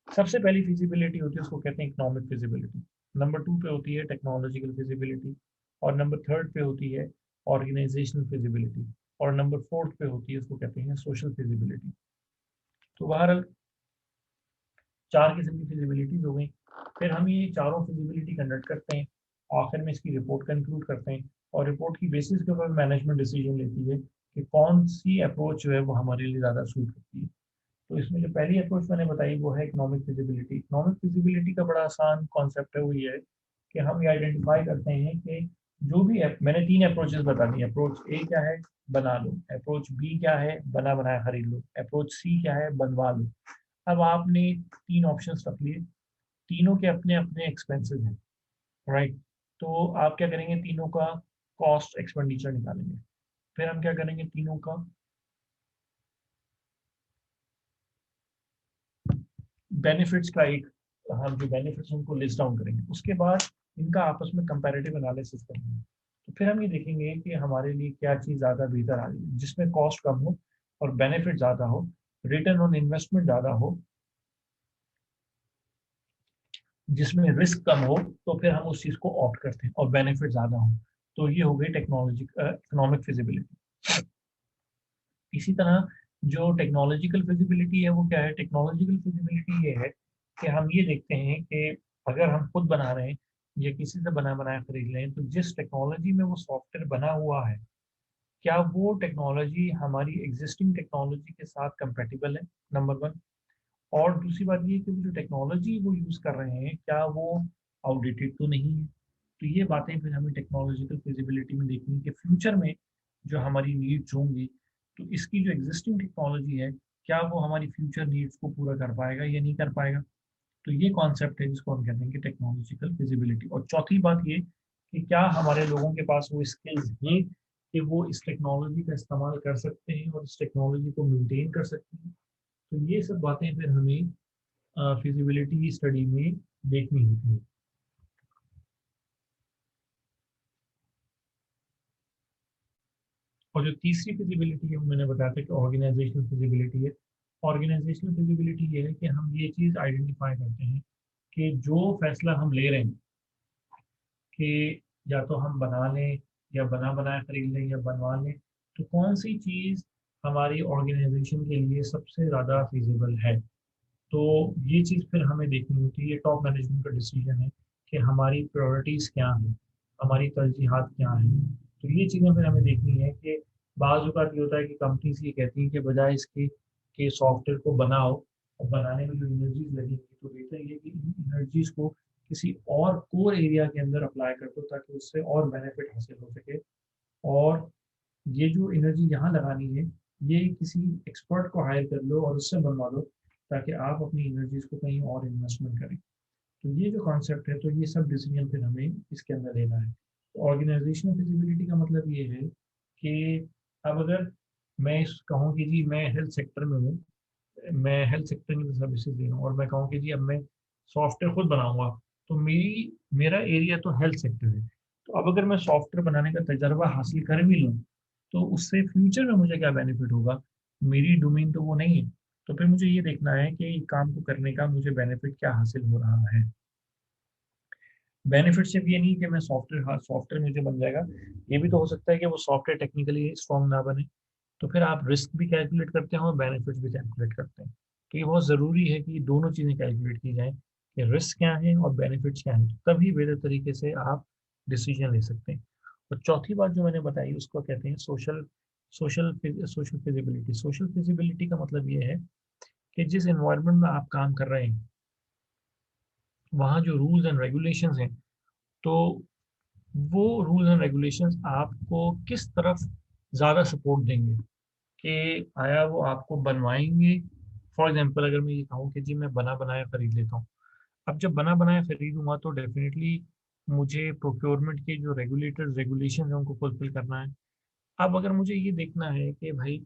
सबसे पहली फिजिबिलिटी होती है उसको कहते हैं इकोनॉमिक फिजिबिलिटी। नंबर 2 पे होती है टेक्नोलॉजिकल फिजिबिलिटी, और नंबर 3 पे होती है ऑर्गेनाइजेशनल फिजिबिलिटी, और नंबर 4 पे होती है उसको कहते हैं सोशल फिजिबिलिटी। तो बहरहाल चार किस्म की फिजिबिलिटीज हो गई। फिर हम ये चारों फिजिबिलिटी कंडक्ट करते हैं, आखिर में इसकी रिपोर्ट कंक्लूड करते हैं, और रिपोर्ट की बेसिस के ऊपर मैनेजमेंट डिसीजन लेती है कि कौन सी अप्रोच जो है वो हमारे लिए ज़्यादा सूट करती है। तो इसमें जो पहली अप्रोच मैंने बताई वो है इकोनॉमिक फिजिबिलिटी। इकोनॉमिक फिजिबिलिटी का बड़ा आसान कॉन्सेप्ट है, वो ये है कि हम ये आइडेंटिफाई करते हैं कि जो भी मैंने तीन अप्रोचेस बता दी। अप्रोच ए क्या है, बना लो। अप्रोच बी क्या है, बना बनाया खरीद लो। अप्रोच सी क्या है, बनवा लो। अब आपने तीन ऑप्शंस रख लिए, तीनों के अपने अपने एक्सपेंसेस हैं, राइट। तो आप क्या करेंगे, तीनों का कॉस्ट एक्सपेंडिचर निकालेंगे। फिर हम क्या करेंगे, तीनों का बेनिफिट्स का एक हम जो बेनिफिट्स उनको लिस्ट डाउन करेंगे। उसके बाद इनका आपस में कंपैरेटिव एनालिसिस करेंगे। तो फिर हम ये देखेंगे कि हमारे लिए क्या चीज़ ज़्यादा बेहतर आ रही है, जिसमें कॉस्ट कम हो और बेनिफिट ज़्यादा हो, रिटर्न ऑन इन्वेस्टमेंट ज़्यादा हो, जिसमें रिस्क कम हो, तो फिर हम उस चीज़ को ऑप्ट करते हैं और बेनिफिट ज़्यादा हो। तो ये हो गई टेक्नोलॉजी इकोनॉमिक फिजिबिलिटी। इसी तरह जो टेक्नोलॉजिकल फिजिबिलिटी है वो क्या है? टेक्नोलॉजिकल फिजिबिलिटी ये है कि हम ये देखते हैं कि अगर हम खुद बना रहे हैं या किसी से बना बनाया खरीद रहे हैं, तो जिस टेक्नोलॉजी में वो सॉफ्टवेयर बना हुआ है, क्या वो टेक्नोलॉजी हमारी एग्जिस्टिंग टेक्नोलॉजी के साथ कंपेटिबल है, नंबर वन। और दूसरी बात ये कि वो जो टेक्नोलॉजी वो यूज़ कर रहे हैं, क्या वो आउटडेटेड तो नहीं है। तो ये बातें फिर हमें टेक्नोलॉजिकल फिजिबिलिटी में देखनी है कि फ्यूचर में जो हमारी नीड्स होंगी, तो इसकी जो एग्जिस्टिंग टेक्नोलॉजी है, क्या वो हमारी फ्यूचर नीड्स को पूरा कर पाएगा या नहीं कर पाएगा। तो ये कॉन्सेप्ट है जिसको हम कहते हैं कि टेक्नोलॉजिकल फिजिबिलिटी। और चौथी बात ये कि क्या हमारे लोगों के पास वो स्किल्स हैं कि वो इस टेक्नोलॉजी का इस्तेमाल कर सकते हैं और इस टेक्नोलॉजी को मेंटेन कर सकते हैं। तो ये सब बातें फिर हमें फिजिबिलिटी स्टडी में देखनी होती है। और जो तीसरी फिजिबिलिटी है वो मैंने बताया था कि ऑर्गेनाइजेशनल फिजिबिलिटी है। ऑर्गेनाइजेशनल फिजिबिलिटी ये है कि हम ये चीज़ आइडेंटिफाई करते हैं कि जो फैसला हम ले रहे हैं कि या तो हम बना लें या बना बनाया खरीद लें या बनवा लें, तो कौन सी चीज़ हमारी ऑर्गेनाइजेशन के लिए सबसे ज़्यादा फिजिबल है। तो ये चीज़ फिर हमें देखनी होती है, ये टॉप मैनेजमेंट का डिसीजन है कि हमारी प्रायोरिटीज़ क्या हैं, हमारी तरजीहात क्या हैं। तो ये चीज़ें फिर हमें देखनी है कि बाज़ औक़ात ये होता है कि कंपनीज़ ये कहती हैं कि बजाय इसके कि सॉफ्टवेयर को बनाओ और बनाने में जो एनर्जीज़ लगेंगी, तो बेहतर ये है कि इन एनर्जीज़ को किसी और कोर एरिया के अंदर अप्लाई कर दो ताकि उससे और बेनिफिट हासिल हो सके। और ये जो एनर्जी यहाँ लगानी है, ये किसी एक्सपर्ट को हायर कर लो और उससे बनवा लो ताकि आप अपनी एनर्जीज को कहीं और इन्वेस्टमेंट करें। तो ये जो कॉन्सेप्ट है, तो ये सब डिसीजन फिर हमें इसके अंदर लेना है। तो ऑर्गेनाइजेशनल फिजिबिलिटी का मतलब ये है कि अब अगर मैं इस कहूँ कि जी मैं हेल्थ सेक्टर में हूँ, मैं हेल्थ सेक्टर में सर्विसेज दे रहा हूँ और मैं कहूँ कि जी अब मैं सॉफ्टवेयर खुद बनाऊंगा, तो मेरा एरिया तो हेल्थ सेक्टर है। तो अब अगर मैं सॉफ्टवेयर बनाने का तजर्बा हासिल कर भी लूँ, तो उससे फ्यूचर में मुझे क्या बेनिफिट होगा, मेरी डोमेन तो वो नहीं है। तो फिर मुझे ये देखना है कि काम को करने का मुझे बेनिफिट क्या हासिल हो रहा है। बेनिफिट सिर्फ ये नहीं कि मैं सॉफ्टवेयर मुझे बन जाएगा, ये भी तो हो सकता है कि वो सॉफ्टवेयर टेक्निकली स्ट्रॉन्ग ना बने। तो फिर आप रिस्क भी कैलकुलेट करते हैं और बेनिफिट्स भी कैलकुलेट करते हैं। तो ये बहुत ज़रूरी है कि दोनों चीज़ें कैलकुलेट की जाएँ कि रिस्क क्या है और बेनिफिट्स क्या हैं, तभी बेहतर तरीके से आप डिसीजन ले सकते हैं। और चौथी बात जो मैंने बताई उसको कहते हैं सोशल फिजिबिलिटी। सोशल फिजिबिलिटी का मतलब ये है कि जिस एनवायरनमेंट में आप काम कर रहे हैं, वहाँ जो रूल्स एंड रेगुलेशंस हैं, तो वो रूल्स एंड रेगुलेशंस आपको किस तरफ ज़्यादा सपोर्ट देंगे कि आया वो आपको बनवाएंगे। फॉर एग्जांपल अगर मैं ये कहूँ कि जी मैं बना बनाया खरीद लेता हूँ, अब जब बना बनाया खरीदूंगा तो डेफिनेटली मुझे प्रोक्योरमेंट के जो रेगुलेटर्स रेगुलेशन है उनको फुलफिल करना है। अब अगर मुझे ये देखना है कि भाई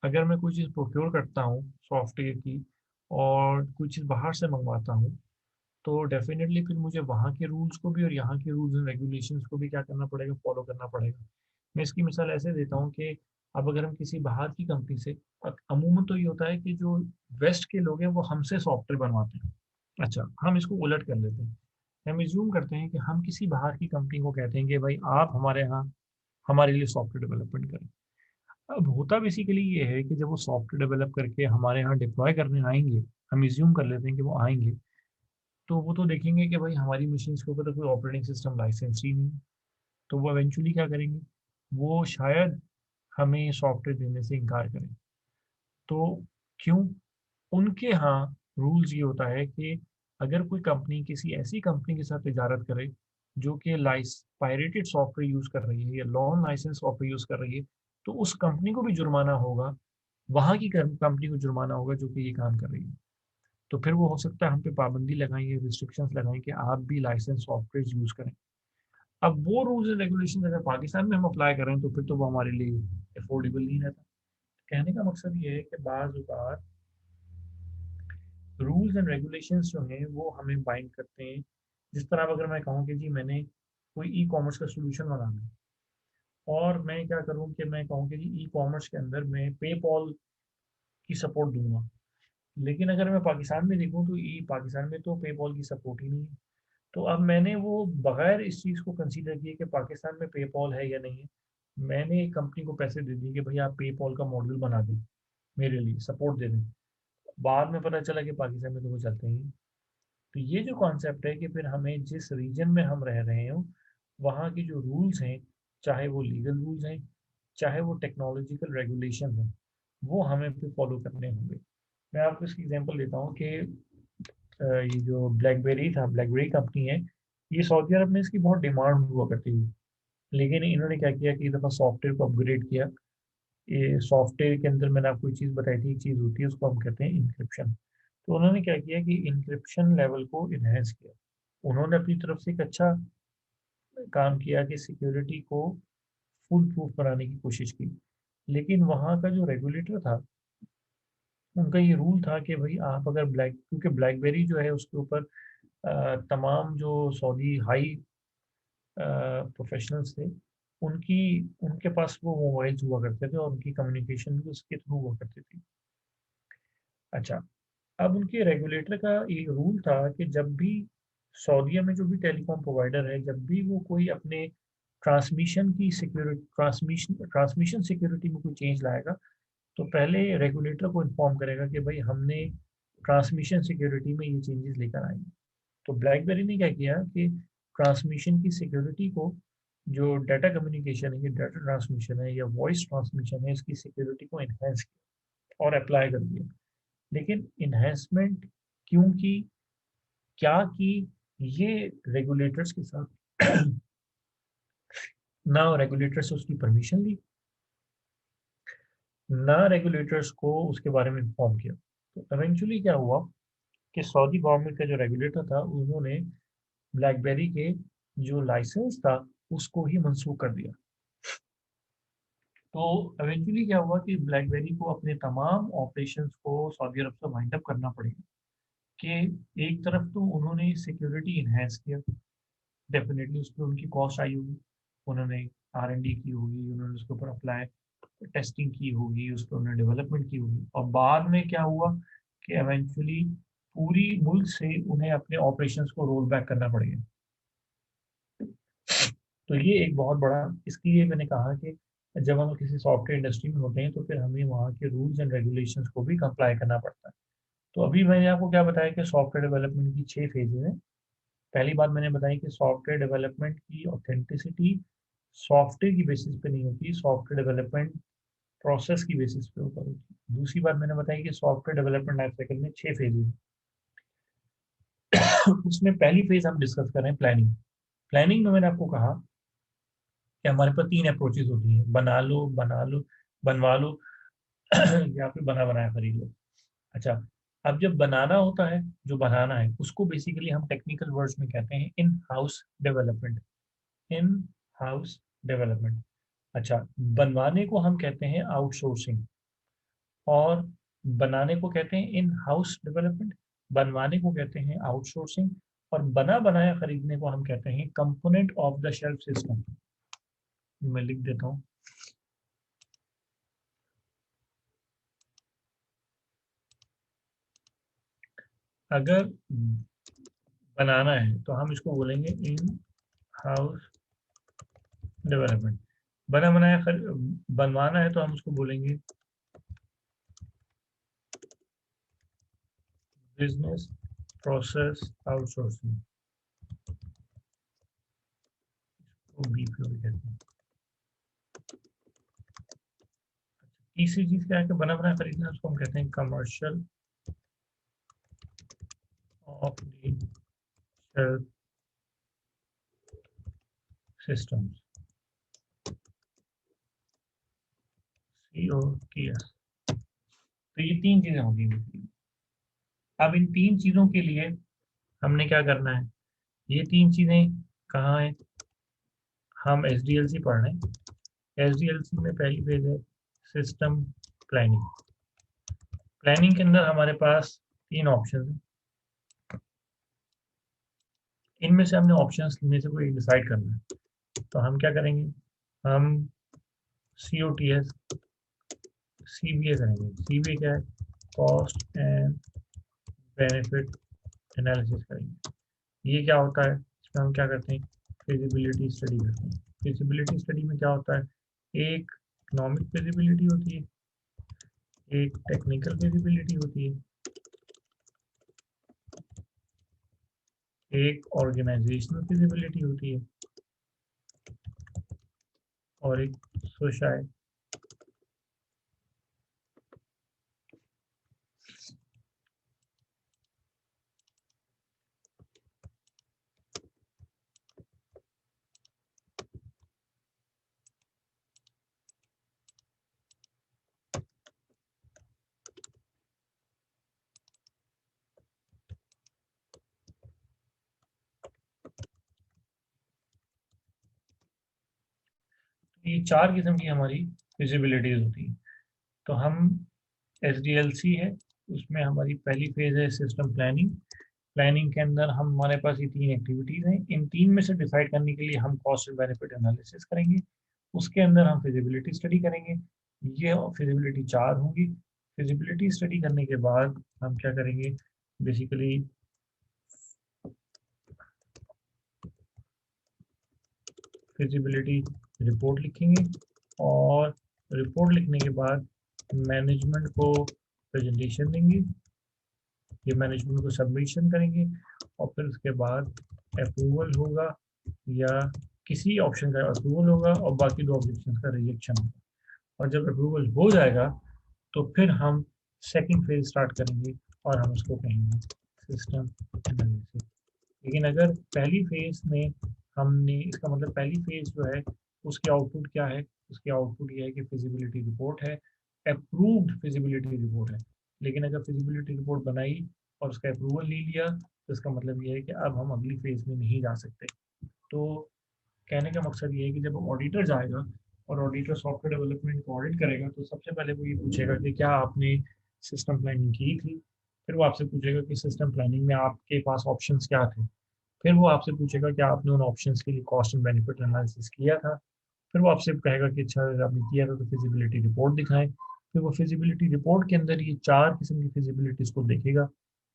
अगर मैं कोई चीज़ प्रोक्योर करता हूँ सॉफ्टवेयर की और कोई चीज़ बाहर से मंगवाता हूँ, तो डेफिनेटली फिर मुझे वहाँ के रूल्स को भी और यहाँ के रूल्स एंड रेगुलेशंस को भी क्या करना पड़ेगा, फॉलो करना पड़ेगा। मैं इसकी मिसाल ऐसे देता हूँ कि अब अगर हम किसी बाहर की कंपनी से, अमूमन तो ये होता है कि जो वेस्ट के लोग हैं वो हमसे सॉफ्टवेयर बनवाते हैं। अच्छा, हम इसको उलट कर लेते हैं। हम एज्यूम करते हैं कि हम किसी बाहर की कंपनी को कहते हैं कि भाई आप हमारे यहाँ हमारे लिए सॉफ्टवेयर डेवलपमेंट करें। अब होता बेसिकली ये है कि जब वो सॉफ्टवेयर डेवलप करके हमारे यहाँ डिप्लॉय करने आएंगे, हम एज्यूम कर लेते हैं कि वो आएंगे, तो वो तो देखेंगे कि भाई हमारी मशीन्स के ऊपर तो कोई ऑपरेटिंग सिस्टम लाइसेंस ही नहीं। तो वो इवेंचुअली क्या करेंगे, वो शायद हमें सॉफ्टवेयर देने से इनकार करें। तो क्यों? उनके यहाँ रूल्स ये होता है कि अगर कोई कंपनी किसी ऐसी कंपनी के साथ तिजारत करे जो कि लाइस पायरेटेड सॉफ्टवेयर यूज़ कर रही है या नॉन लाइसेंस सॉफ्टवेयर यूज़ कर रही है, तो उस कंपनी को भी जुर्माना होगा, वहाँ की कंपनी को जुर्माना होगा जो कि ये काम कर रही है। तो फिर वो हो सकता है हम पे पाबंदी लगाएं या रिस्ट्रिक्शंस लगाएं कि आप भी लाइसेंस सॉफ्टवेयर यूज़ करें। अब वो रूल्स एंड रेगुलेशन अगर पाकिस्तान में हम अप्लाई करें तो फिर तो वो हमारे लिए अफोर्डेबल नहीं रहता। कहने का मकसद ये है कि बाज़ औक़ात रूल्स एंड रेगुलेशंस जो हैं वो हमें बाइंड करते हैं। जिस तरह अब अगर मैं कहूँ कि जी मैंने कोई ई कॉमर्स का सोल्यूशन बनाना है, और मैं क्या करूँ कि मैं कहूँ कि ई कॉमर्स के अंदर मैं पेपॉल की सपोर्ट दूंगा, लेकिन अगर मैं पाकिस्तान में देखूँ तो ई पाकिस्तान में तो पेपॉल की सपोर्ट ही नहीं है। तो अब मैंने वो बगैर इस चीज़ को कंसीडर किए कि पाकिस्तान में पेपॉल है या नहीं है, मैंने एक कंपनी को पैसे दे दिए कि भाई आप पेपॉल का मॉडल बना दें, मेरे लिए सपोर्ट दे दें। बाद में पता चला कि पाकिस्तान में तो वो चलते ही नहीं। तो ये जो कॉन्सेप्ट है कि फिर हमें जिस रीजन में हम रह रहे हो वहाँ की जो रूल्स हैं, चाहे वो लीगल रूल्स हैं, चाहे वो टेक्नोलॉजिकल रेगुलेशन हैं, वो हमें फिर फॉलो करने होंगे। मैं आपको इसकी एग्जांपल देता हूँ कि ये जो ब्लैकबेरी था, ब्लैकबेरी कंपनी है, ये सऊदी अरब में इसकी बहुत डिमांड हुआ करती थी, लेकिन इन्होंने क्या किया कि एक दफ़ा सॉफ्टवेयर को अपग्रेड किया। ये सॉफ्टवेयर के अंदर मैंने आपको एक चीज़ बताई थी, एक चीज़ होती है उसको हम कहते हैं इंक्रिप्शन। तो उन्होंने क्या किया कि इंक्रिप्शन लेवल को इन्हेंस किया। उन्होंने अपनी तरफ से एक अच्छा काम किया कि सिक्योरिटी को फुल प्रूफ बनाने की कोशिश की, लेकिन वहाँ का जो रेगुलेटर था उनका ये रूल था कि भाई आप अगर क्योंकि ब्लैकबेरी जो है उसके ऊपर तमाम जो सऊदी हाई प्रोफेशनल्स थे, उनकी उनके पास वो मोबाइल्स हुआ करते थे और उनकी कम्युनिकेशन भी उसके थ्रू हुआ करती थी। अच्छा, अब उनके रेगुलेटर का ये रूल था कि जब भी सऊदीया में जो भी टेलीकॉम प्रोवाइडर है, जब भी वो कोई अपने ट्रांसमिशन सिक्योरिटी में कोई चेंज लाएगा, तो पहले रेगुलेटर को इन्फॉर्म करेगा कि भाई हमने ट्रांसमिशन सिक्योरिटी में ये चेंजेस लेकर आएंगे। तो ब्लैकबेरी ने क्या किया कि ट्रांसमिशन की सिक्योरिटी को, जो डाटा कम्युनिकेशन है, ये डाटा ट्रांसमिशन है या वॉइस ट्रांसमिशन है, इसकी सिक्योरिटी को इन्हेंस किया और अप्लाई कर दिया। लेकिन इन्हेंसमेंट क्यों की, क्या की, ये रेगुलेटर्स के साथ ना रेगुलेटर से उसकी परमिशन ली, ना रेगुलेटर्स को उसके बारे में इन्फॉर्म किया। तो इवेंचुअली क्या हुआ कि सऊदी गवर्नमेंट का जो रेगुलेटर था उन्होंने ब्लैकबेरी के जो लाइसेंस था उसको ही मंसूख कर दिया। तो इवेंचुअली क्या हुआ कि ब्लैकबेरी को अपने तमाम ऑपरेशंस को सऊदी अरब से वाइंड अप करना पड़ेगा कि एक तरफ तो उन्होंने सिक्योरिटी इन्हेंस किया, डेफिनेटली उस पर उनकी कॉस्ट आई होगी, उन्होंने R&D की होगी, उन्होंने उसके ऊपर अप्लाई टेस्टिंग की होगी, उस पर उन्होंने डेवलपमेंट की होगी, और बाद में क्या हुआ कि इवेंचुअली पूरी मुल्क से उन्हें अपने ऑपरेशंस को रोल बैक करना पड़ेगा। तो ये एक बहुत बड़ा, इसके लिए मैंने कहा कि जब हम किसी सॉफ्टवेयर इंडस्ट्री में होते हैं तो फिर हमें वहाँ के रूल्स एंड रेगुलेशंस को भी कंप्लाई करना पड़ता है। तो अभी मैंने आपको क्या बताया कि सॉफ्टवेयर डेवलपमेंट की 6 फेजेज हैं। पहली बात मैंने बताई कि सॉफ्टवेयर डेवलपमेंट की ऑथेंटिसिटी सॉफ्टवेयर की बेसिस पे नहीं होती, सॉफ्टवेयर डेवलपमेंट प्रोसेस की बेसिस पे ऊपर होती है। दूसरी बात मैंने बताई कि सॉफ्टवेयर डेवलपमेंट लाइफ साइकिल में 6 फेजेज हैं। उसमें पहली फेज हम डिस्कस कर रहे हैं प्लानिंग। प्लानिंग में मैंने आपको कहा कि हमारे पास 3 अप्रोचेज होती हैं, बना लो, बनवा लो या फिर बना बनाया खरीद लो। अच्छा, अब जब बनाना होता है, जो बनाना है उसको बेसिकली हम टेक्निकल वर्ड्स में कहते हैं in house development. In house development. अच्छा, बनवाने को हम कहते हैं आउटसोर्सिंग, और बनाने को कहते हैं इन हाउस डेवलपमेंट, बनवाने को कहते हैं आउटसोर्सिंग, और बना बनाया खरीदने को हम कहते हैं component of the shelf system. मैं लिख देता हूँ। अगर बनाना है तो हम इसको बोलेंगे इन हाउस डेवलपमेंट। बना बनाया बनवाना है तो हम उसको बोलेंगे बिजनेस प्रोसेस आउटसोर्सिंग, BPO कहते हैं। तीसरी चीज क्या है कि बना बनाया खरीदना, उसको हम कहते हैं commercial of the shelf systems, COTS। तो ये 3 चीजें होंगी। अब इन 3 चीजों के लिए हमने क्या करना है, ये 3 चीजें कहाँ हैं, हम SDLC पढ़ रहे हैं। SDLC में पहली पेज है सिस्टम प्लानिंग। प्लानिंग के अंदर हमारे पास 3 ऑप्शन हैं। इनमें से हमने ऑप्शंस में से कोई डिसाइड करना है, तो हम क्या करेंगे, हम COTS CBA करेंगे। CBA क्या है, कॉस्ट एंड बेनिफिट एनालिसिस करेंगे। ये क्या होता है, इसमें हम क्या करते हैं, फिजिबिलिटी स्टडी करते हैं। फिजिबिलिटी स्टडी में क्या होता है, एक इकोनॉमिक फिजिबिलिटी होती है, एक टेक्निकल फिजिबिलिटी होती है, एक ऑर्गेनाइजेशनल फिजिबिलिटी होती है, और एक सोशाइटी। ये 4 किस्म की हमारी फिजिबिलिटीज होती है। तो हम SDLC है, उसमें हमारी पहली फेज है सिस्टम प्लानिंग। प्लानिंग के अंदर हमारे पास ये 3 एक्टिविटीज हैं। इन 3 में से डिसाइड करने के लिए हम कॉस्ट एंड बेनिफिट एनालिसिस करेंगे। उसके अंदर हम फिजिबिलिटी स्टडी करेंगे। ये फिजिबिलिटी 4 होंगी। फिजिबिलिटी स्टडी करने के बाद हम क्या करेंगे, बेसिकली फिजिबिलिटी रिपोर्ट लिखेंगे, और रिपोर्ट लिखने के बाद मैनेजमेंट को प्रेजेंटेशन देंगे। ये मैनेजमेंट को सबमिशन करेंगे, और फिर उसके बाद अप्रूवल होगा, या किसी ऑप्शन का अप्रूवल होगा और बाकी 2 ऑब्जेक्शन का रिजेक्शन होगा। और जब अप्रूवल हो जाएगा तो फिर हम सेकंड फेज स्टार्ट करेंगे, और हम उसको कहेंगे सिस्टम एनालिसिस। लेकिन अगर पहली फेज में हमने, इसका मतलब पहली फेज जो है उसकी आउटपुट क्या है, उसकी आउटपुट ये है कि फिजिबिलिटी रिपोर्ट है, अप्रूव्ड फिजिबिलिटी रिपोर्ट है। लेकिन अगर फिजिबिलिटी रिपोर्ट बनाई और उसका अप्रूवल नहीं लिया, तो इसका मतलब ये है कि अब हम अगली फेज में नहीं जा सकते। तो कहने का मकसद ये है कि जब ऑडिटर जाएगा और ऑडिटर सॉफ्टवेयर डेवलपमेंट को ऑडिट करेगा, तो सबसे पहले वो ये पूछेगा कि क्या आपने सिस्टम प्लानिंग की थी। फिर वो आपसे पूछेगा कि सिस्टम प्लानिंग में आपके पास ऑप्शंस क्या थे। फिर वो आपसे पूछेगा कि आपने उन ऑप्शंस के लिए कॉस्ट एंड बेनिफिट एनालिसिस किया था। फिर वो आपसे कहेगा कि अच्छा अगर आपने किया था तो फिजिबिलिटी रिपोर्ट दिखाएं। फिर वो फिजिबिलिटी रिपोर्ट के अंदर ये 4 किस्म की फिजिबिलिटीज को देखेगा,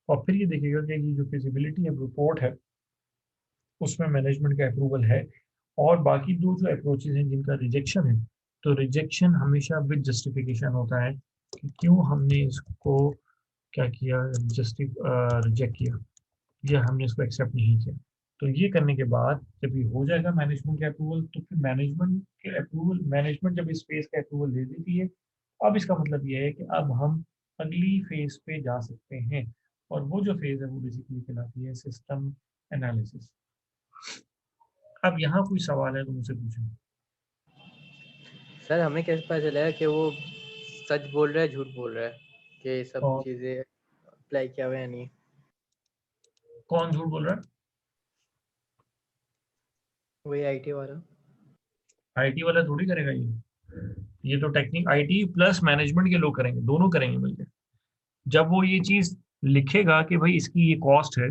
और फिर ये देखेगा कि ये जो फिजिबिलिटी रिपोर्ट है उसमें मैनेजमेंट का अप्रूवल है, और बाकी 2 जो अप्रोचेज हैं जिनका रिजेक्शन है, तो रिजेक्शन हमेशा विद जस्टिफिकेशन होता है कि क्यों हमने इसको क्या किया, रिजेक्ट किया, या हमने इसको एक्सेप्ट नहीं किया। तो ये करने के बाद जब ये हो जाएगा मैनेजमेंट का अप्रूवल, तो फिर मैनेजमेंट के अप्रूवल, मैनेजमेंट जब इस फेज का अप्रूवल दे देती है, अब इसका मतलब ये है कि अब हम अगली फेज पे जा सकते हैं। और वो जो फेज है वो बेसिकली कहलाती है सिस्टम एनालिसिस। अब यहाँ कोई सवाल है तो मुझसे पूछें। सर हमें कैसे पता चलेगा कि वो सच बोल रहा है झूठ बोल रहा है, कि ये सब और चीजें अप्लाई किया हुआ है या नहीं? कौन झूठ बोल रहा है? वही IT वाला। IT वाला थोड़ी करेगा ये तो टेक्निक IT प्लस मैनेजमेंट के लोग करेंगे, दोनों करेंगे मिलकर। जब वो ये चीज लिखेगा कि भाई इसकी ये कॉस्ट है,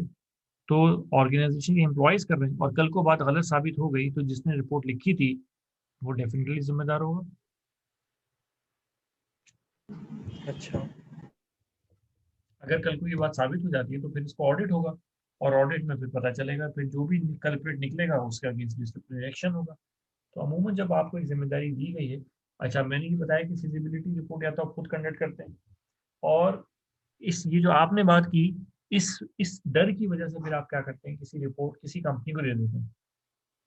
तो ऑर्गेनाइजेशन के एम्प्लॉयज कर रहे हैं, और कल को बात गलत साबित हो गई तो जिसने रिपोर्ट लिखी थी वो डेफिनेटली जिम्मेदार होगा। अच्छा। अगर कल को ये बात साबित हो जाती है तो फिर इसको ऑडिट होगा, और ऑडिट में फिर पता चलेगा, फिर जो भी कल्प्रिट निकलेगा उसके अगेंस्ट डिसिप्लिनरी एक्शन होगा। तो अमूमन जब आपको एक जिम्मेदारी दी गई है, अच्छा मैंने ये बताया कि फिजिबिलिटी रिपोर्ट या तो आप खुद कंडक्ट करते हैं, और इस ये जो आपने बात की, इस डर की वजह से फिर आप क्या करते हैं, किसी रिपोर्ट किसी कंपनी को दे देते हैं,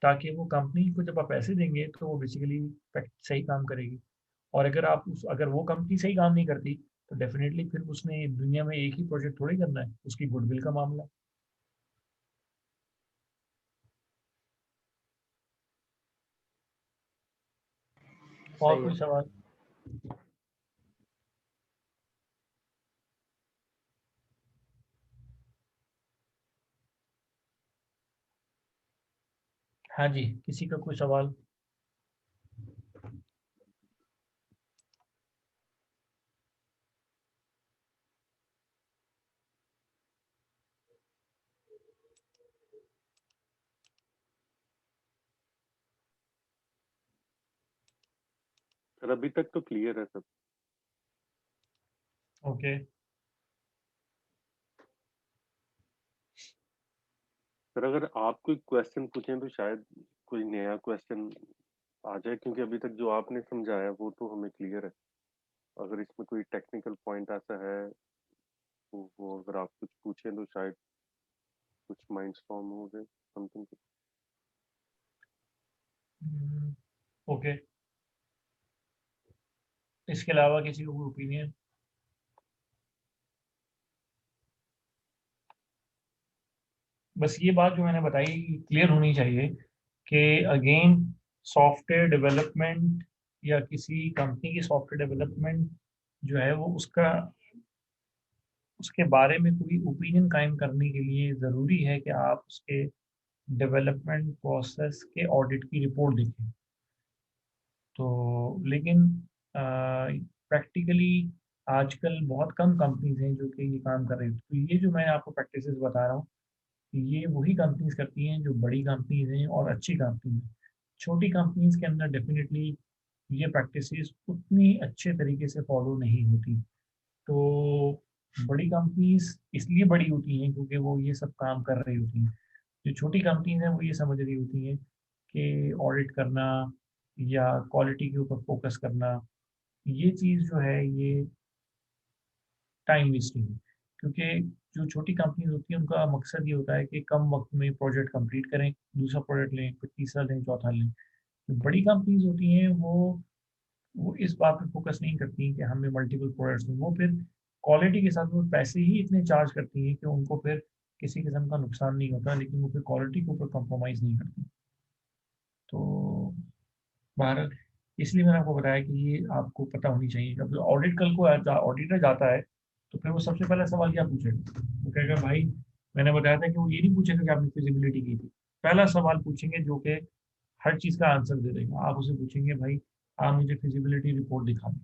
ताकि वो कंपनी को जब आप पैसे देंगे तो वो बेसिकली सही काम करेगी। और अगर वो कंपनी सही काम नहीं करती, तो डेफिनेटली फिर उसने दुनिया में एक ही प्रोजेक्ट थोड़ी करना है, उसकी गुडविल का मामला। और सही कोई है। सवाल? हाँ जी, किसी का कोई सवाल? सर अभी तक तो क्लियर है सब। ओके, सर अगर आप कोई क्वेश्चन पूछें तो शायद कोई नया क्वेश्चन आ जाए, क्योंकि अभी तक जो आपने समझाया वो तो हमें क्लियर है। अगर इसमें कोई टेक्निकल पॉइंट ऐसा है तो वो अगर आप कुछ पूछें तो शायद कुछ माइंडस्टॉर्म हो जाए समथिंग। ओके, इसके अलावा किसी को कोई ओपिनियन? बस ये बात जो मैंने बताई क्लियर होनी चाहिए कि अगेन सॉफ्टवेयर डेवलपमेंट या किसी कंपनी की सॉफ्टवेयर डेवलपमेंट जो है वो उसके बारे में कोई ओपिनियन कायम करने के लिए ज़रूरी है कि आप उसके डेवलपमेंट प्रोसेस के ऑडिट की रिपोर्ट देखें। तो लेकिन प्रैक्टिकली आजकल बहुत कम कंपनीज हैं जो कि ये काम कर रही हैं। तो ये जो मैं आपको प्रैक्टिसेस बता रहा हूँ ये वही कंपनीज करती हैं जो बड़ी कंपनीज हैं और अच्छी कंपनी हैं। छोटी कंपनीज के अंदर डेफिनेटली ये प्रैक्टिसेस उतनी अच्छे तरीके से फॉलो नहीं होती। तो बड़ी कंपनीज इसलिए बड़ी होती हैं क्योंकि वो ये सब काम कर रही होती हैं। जो छोटी कंपनीज हैं वो ये समझ रही होती हैं कि ऑडिट करना या क्वालिटी के ऊपर फोकस करना ये चीज़ जो है ये टाइम वेस्टिंग है। क्योंकि जो छोटी कंपनीज होती हैं उनका मकसद ये होता है कि कम वक्त में प्रोजेक्ट कंप्लीट करें, दूसरा प्रोजेक्ट लें, फिर तीसरा लें, चौथा लें। जो बड़ी कंपनीज होती हैं वो इस बात पे फोकस नहीं करती कि हमें मल्टीपल प्रोडक्ट्स हों। वो फिर क्वालिटी के साथ वो पैसे ही इतने चार्ज करती हैं कि उनको फिर किसी किस्म का नुकसान नहीं होता, लेकिन वो फिर क्वालिटी के ऊपर कॉम्प्रोमाइज़ नहीं करती। तो बहरहाल इसलिए मैंने आपको बताया कि ये आपको पता होनी चाहिए। जब ऑडिट कल को ऑडिटर जाता है तो फिर वो सबसे पहला सवाल क्या पूछेगा? वो कहेगा भाई मैंने बताया था कि वो ये नहीं पूछेगा कि आपने फिजिबिलिटी की थी। पहला सवाल पूछेंगे जो कि हर चीज़ का आंसर दे देगा। आप उसे पूछेंगे भाई आप मुझे फिजिबिलिटी रिपोर्ट दिखा दें।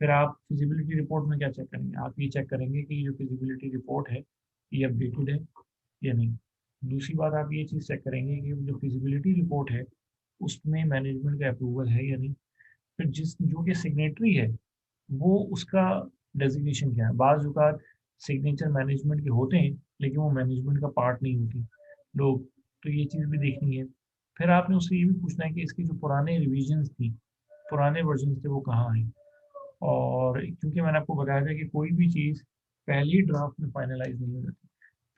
फिर आप फिजिबिलिटी रिपोर्ट में क्या चेक करेंगे? आप ये चेक करेंगे कि ये जो फिजिबिलिटी रिपोर्ट है ये अपडेटेड है या नहीं। दूसरी बात आप ये चीज़ चेक करेंगे कि जो फिजिबिलिटी रिपोर्ट है उसमें मैनेजमेंट का अप्रूवल है या नहीं। फिर जो कि सिग्नेटरी है वो उसका डेजिग्नेशन क्या है। बाज़ औक़ात सिग्नेचर मैनेजमेंट के होते हैं लेकिन वो मैनेजमेंट का पार्ट नहीं होती लोग। तो ये चीज़ भी देखनी है। फिर आपने उससे ये भी पूछना है कि इसकी जो पुराने रिविजन्स थी, पुराने वर्जन थे वो कहाँ हैं। और क्योंकि मैंने आपको बताया था कि कोई भी चीज़ पहली ड्राफ्ट में फाइनलाइज नहीं हो जाती।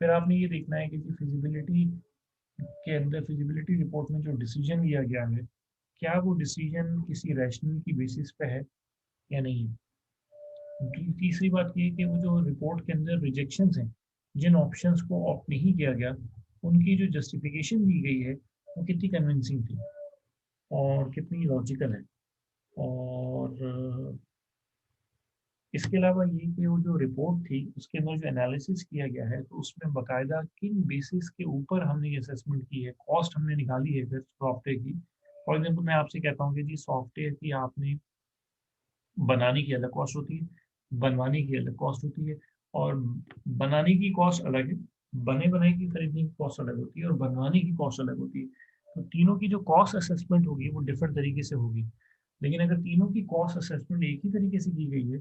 फिर आपने ये देखना है कि फिजिबिलिटी के अंदर फिजिबिलिटी रिपोर्ट में जो डिसीजन लिया गया है क्या वो डिसीजन किसी रैशनल की बेसिस पे है या नहीं है। तीसरी बात ये है कि वो जो रिपोर्ट के अंदर रिजेक्शंस हैं, जिन ऑप्शंस को ऑप्ट नहीं किया गया उनकी जो जस्टिफिकेशन दी गई है वो कितनी कन्विंसिंग थी और कितनी लॉजिकल है। और इसके अलावा ये कि वो जो रिपोर्ट थी उसके अंदर जो एनालिसिस किया गया है तो उसमें बाकायदा किन बेसिस के ऊपर हमने ये असेसमेंट की है, कॉस्ट हमने निकाली है फिर सॉफ्टवेयर की। फॉर एग्जाम्पल मैं आपसे कहता हूँ कि जी सॉफ्टवेयर की आपने बनाने की अलग कॉस्ट होती है, बनवाने की अलग कॉस्ट होती है। और बनाने की कॉस्ट अलग है, बने बनाए की खरीदने की कॉस्ट अलग होती है और बनवाने की कॉस्ट अलग होती है। तो तीनों की जो कॉस्ट असेसमेंट होगी वो डिफरेंट तरीके से होगी। लेकिन अगर तीनों की कॉस्ट असेसमेंट एक ही तरीके से की गई है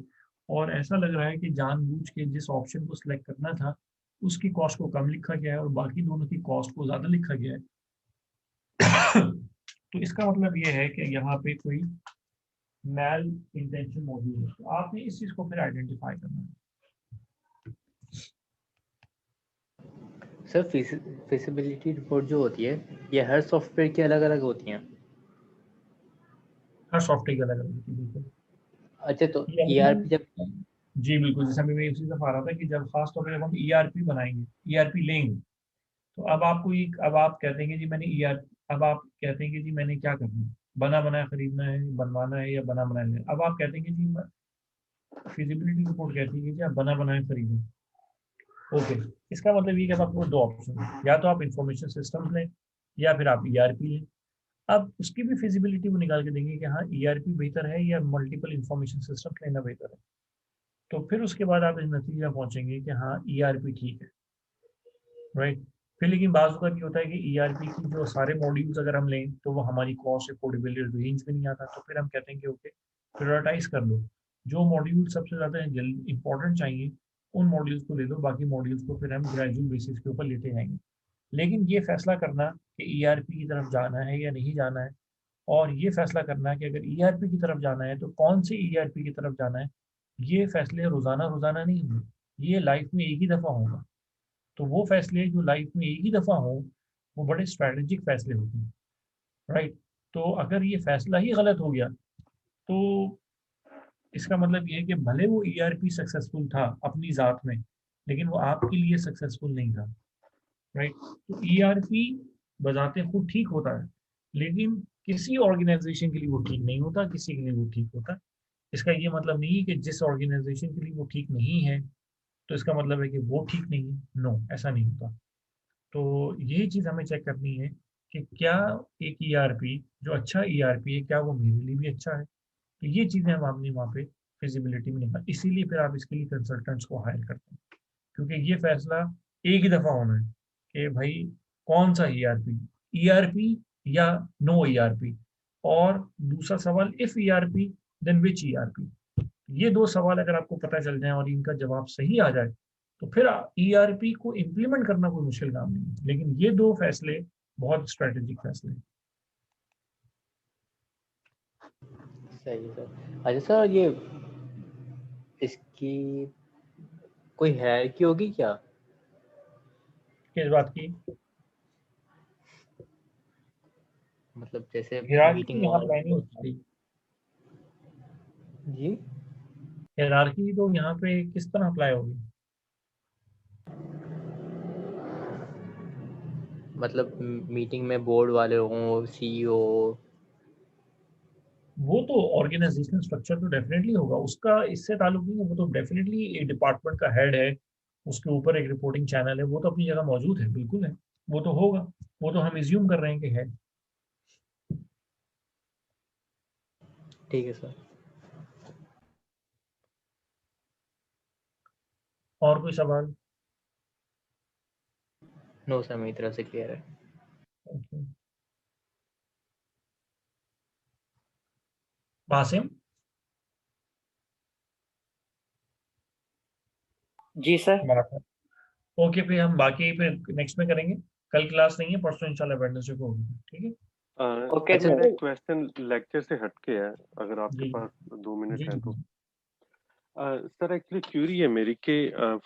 और ऐसा लग रहा है कि जानबूझ के जिस ऑप्शन को सिलेक्ट करना था उसकी कॉस्ट को कम लिखा गया है और बाकी दोनों की कॉस्ट को ज़्यादा लिखा गया है तो इसका मतलब ये है कि यहाँ पे कोई मैल इंटेंशन मौजूद है। तो आपने इस चीज़ को फिर आइडेंटिफाई करना है। सर फिजिबिलिटी रिपोर्ट जो होती है ये हर सॉफ्टवेयर की अलग अलग होती हैं। हर सॉफ्टवेयर की अलग अलग होती है, बिल्कुल। अच्छा तो ये ईआरपी जब जी बिल्कुल, जैसे अभी मैं इसी से आ रहा था कि जब खास तौर पर जब हम ईआरपी बनाएंगे, ईआरपी लेंगे तो अब आप कहते हैं कि जी मैंने ईआर अब आप कहते हैं कि जी मैंने क्या करना है, बना बनाया खरीदना है, बनवाना है या बना बनाया लेना। अब आप कहते हैं कि जी फिजिबिलिटी रिपोर्ट कहती है कि जी आप बना बनाया खरीदें। ओके, इसका मतलब ये कि अब आपको दो ऑप्शन है, या तो आप इंफॉर्मेशन सिस्टम लें या फिर आप ईआरपी लें। अब उसकी भी फिजिबिलिटी वो निकाल के देंगे कि हाँ ईआरपी बेहतर है या मल्टीपल इंफॉर्मेशन सिस्टम लेना बेहतर है। तो फिर उसके बाद आप इस नतीजा पहुंचेंगे कि हाँ ईआरपी ठीक है, राइट। फिर लेकिन बाज़ वक़्त ये होता है कि ईआरपी की जो सारे मॉड्यूल्स अगर हम लें तो वो हमारी कॉस्ट अफोर्डेबल रेंज में नहीं आता। तो फिर हम कहते हैं कि ओके प्रायोरिटाइज कर लो, जो मॉड्यूल सबसे ज़्यादा इम्पोर्टेंट चाहिए उन मॉड्यूल्स को ले लो, बाकी मॉड्यूल्स को फिर हम ग्रेजुअल बेसिस के ऊपर लेते जाएंगे। लेकिन ये फैसला करना कि ईआरपी की तरफ जाना है या नहीं जाना है, और ये फैसला करना कि अगर ईआरपी की तरफ जाना है तो कौन सी ईआरपी की तरफ जाना है, ये फैसले रोज़ाना रोज़ाना नहीं होंगे, ये लाइफ में एक ही दफ़ा होगा। तो वो फैसले जो लाइफ में एक ही दफ़ा हों वो बड़े स्ट्रैटेजिक फैसले होते हैं, राइट। तो अगर ये फैसला ही गलत हो गया तो इसका मतलब ये है कि भले वो ईआरपी सक्सेसफुल था अपनी ज़ात में, लेकिन वो आपके लिए सक्सेसफुल नहीं था, राइट। तो ईआरपी बजाते खुद ठीक होता है, लेकिन किसी ऑर्गेनाइजेशन के लिए वो ठीक नहीं होता, किसी के लिए वो ठीक होता है। इसका ये मतलब नहीं है कि जिस ऑर्गेनाइजेशन के लिए वो ठीक नहीं है तो इसका मतलब है कि वो ठीक नहीं है, नो, ऐसा नहीं होता। तो यही चीज़ हमें चेक करनी है कि क्या एक ईआरपी जो अच्छा ईआरपी है क्या वो मेरे लिए भी अच्छा है। तो ये चीज़ें हम अपनी वहाँ पे फिजिबिलिटी में निकाल, इसीलिए फिर आप इसके लिए कंसल्टेंट्स को हायर करते हैं, क्योंकि ये फैसला एक ही दफ़ा होना है कि भाई कौन सा ईआरपी, ईआरपी या नो ईआरपी। और दूसरा सवाल, if ERP then which ERP. ये दो सवाल अगर आपको पता चल जाए और इनका जवाब सही आ जाए तो फिर ईआरपी को इम्प्लीमेंट करना कोई मुश्किल काम नहीं है। लेकिन ये दो फैसले बहुत स्ट्रेटेजिक फैसले हैं। सही है सर। अच्छा सर, ये इसकी कोई हायरार्की होगी क्या? किस बात की? मतलब जैसे हायरार्की मीटिंग यहाँ और अप्लाई नहीं होती। जी, हायरार्की तो यहाँ पे किस तरह अप्लाई होगी? मतलब मीटिंग में बोर्ड वाले हों, सीईओ। वो तो ऑर्गेनाइजेशनल स्ट्रक्चर तो डेफिनेटली होगा, उसका इससे ताल्लुक नहीं है। वो तो डेफिनेटली एक डिपार्टमेंट का हेड है, उसके ऊपर एक रिपोर्टिंग चैनल है, वो तो अपनी जगह मौजूद है, बिल्कुल है, वो तो होगा। वो तो हम इज्यूम कर रहे हैं कि है। ठीक है सर। और कोई सवाल? नो सर, मेरी तरफ से क्लियर है। Okay. बासिम? जी सर। बात है। ओके, फिर हम बाकी फिर नेक्स्ट में करेंगे। कल क्लास नहीं है, परसों इंशाल्लाह वेडनेसडे को होगी, ठीक है। Okay sir sir. मेरा एक क्वेश्चन लेक्चर से हटके है, अगर आपके जी पास 2 मिनट जी है जी तो। जी। सर एक्चुअली क्यूरी है मेरी कि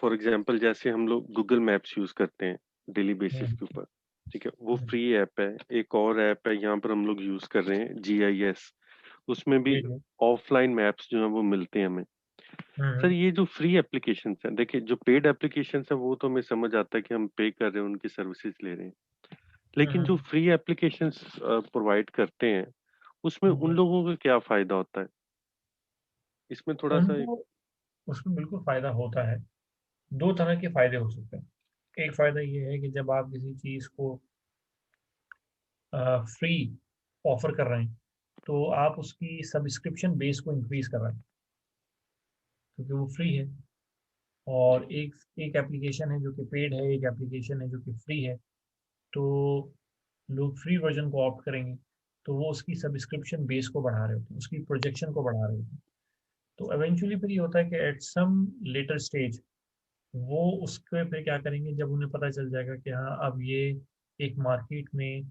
फॉर एग्जांपल जैसे हम लोग गूगल मैप्स यूज करते हैं डेली बेसिस के ऊपर, ठीक है, वो फ्री ऐप है। एक और ऐप है यहाँ पर हम लोग यूज कर रहे हैं, GIS, उसमें भी जी जी। ऑफलाइन मैप्स जो है वो मिलते हैं हमें। सर हम्म ये जो फ्री एप्लीकेशन है, देखिए जो पेड एप्लीकेशन है वो तो हमें समझ आता है कि हम पे कर रहे हैं, उनकी सर्विसेज ले रहे हैं, लेकिन जो हम्म, फ्री एप्लीकेशंस प्रोवाइड करते हैं उसमें उन जी। लोगों को क्या फायदा होता है? इसमें थोड़ा सा उनको उसमें बिल्कुल फायदा होता है। दो तरह के फायदे हो सकते हैं। एक फायदा ये है कि जब आप किसी चीज को फ्री ऑफर कर रहे हैं तो आप उसकी सब्सक्रिप्शन बेस को इंक्रीज कर रहे हैं, क्योंकि वो फ्री है। जी और एक एक एप्लीकेशन है जो कि पेड है, एक एप्लीकेशन है जो कि फ्री है। तो लोग फ्री वर्जन को ऑप्ट करेंगे तो वो उसकी सब्सक्रिप्शन बेस को बढ़ा रहे होते हैं, उसकी प्रोजेक्शन को बढ़ा रहे होते हैं। तो एवेंचुअली फिर ये होता है कि एट सम लेटर स्टेज वो उसके फिर क्या करेंगे, जब उन्हें पता चल जाएगा कि हाँ अब ये एक मार्केट में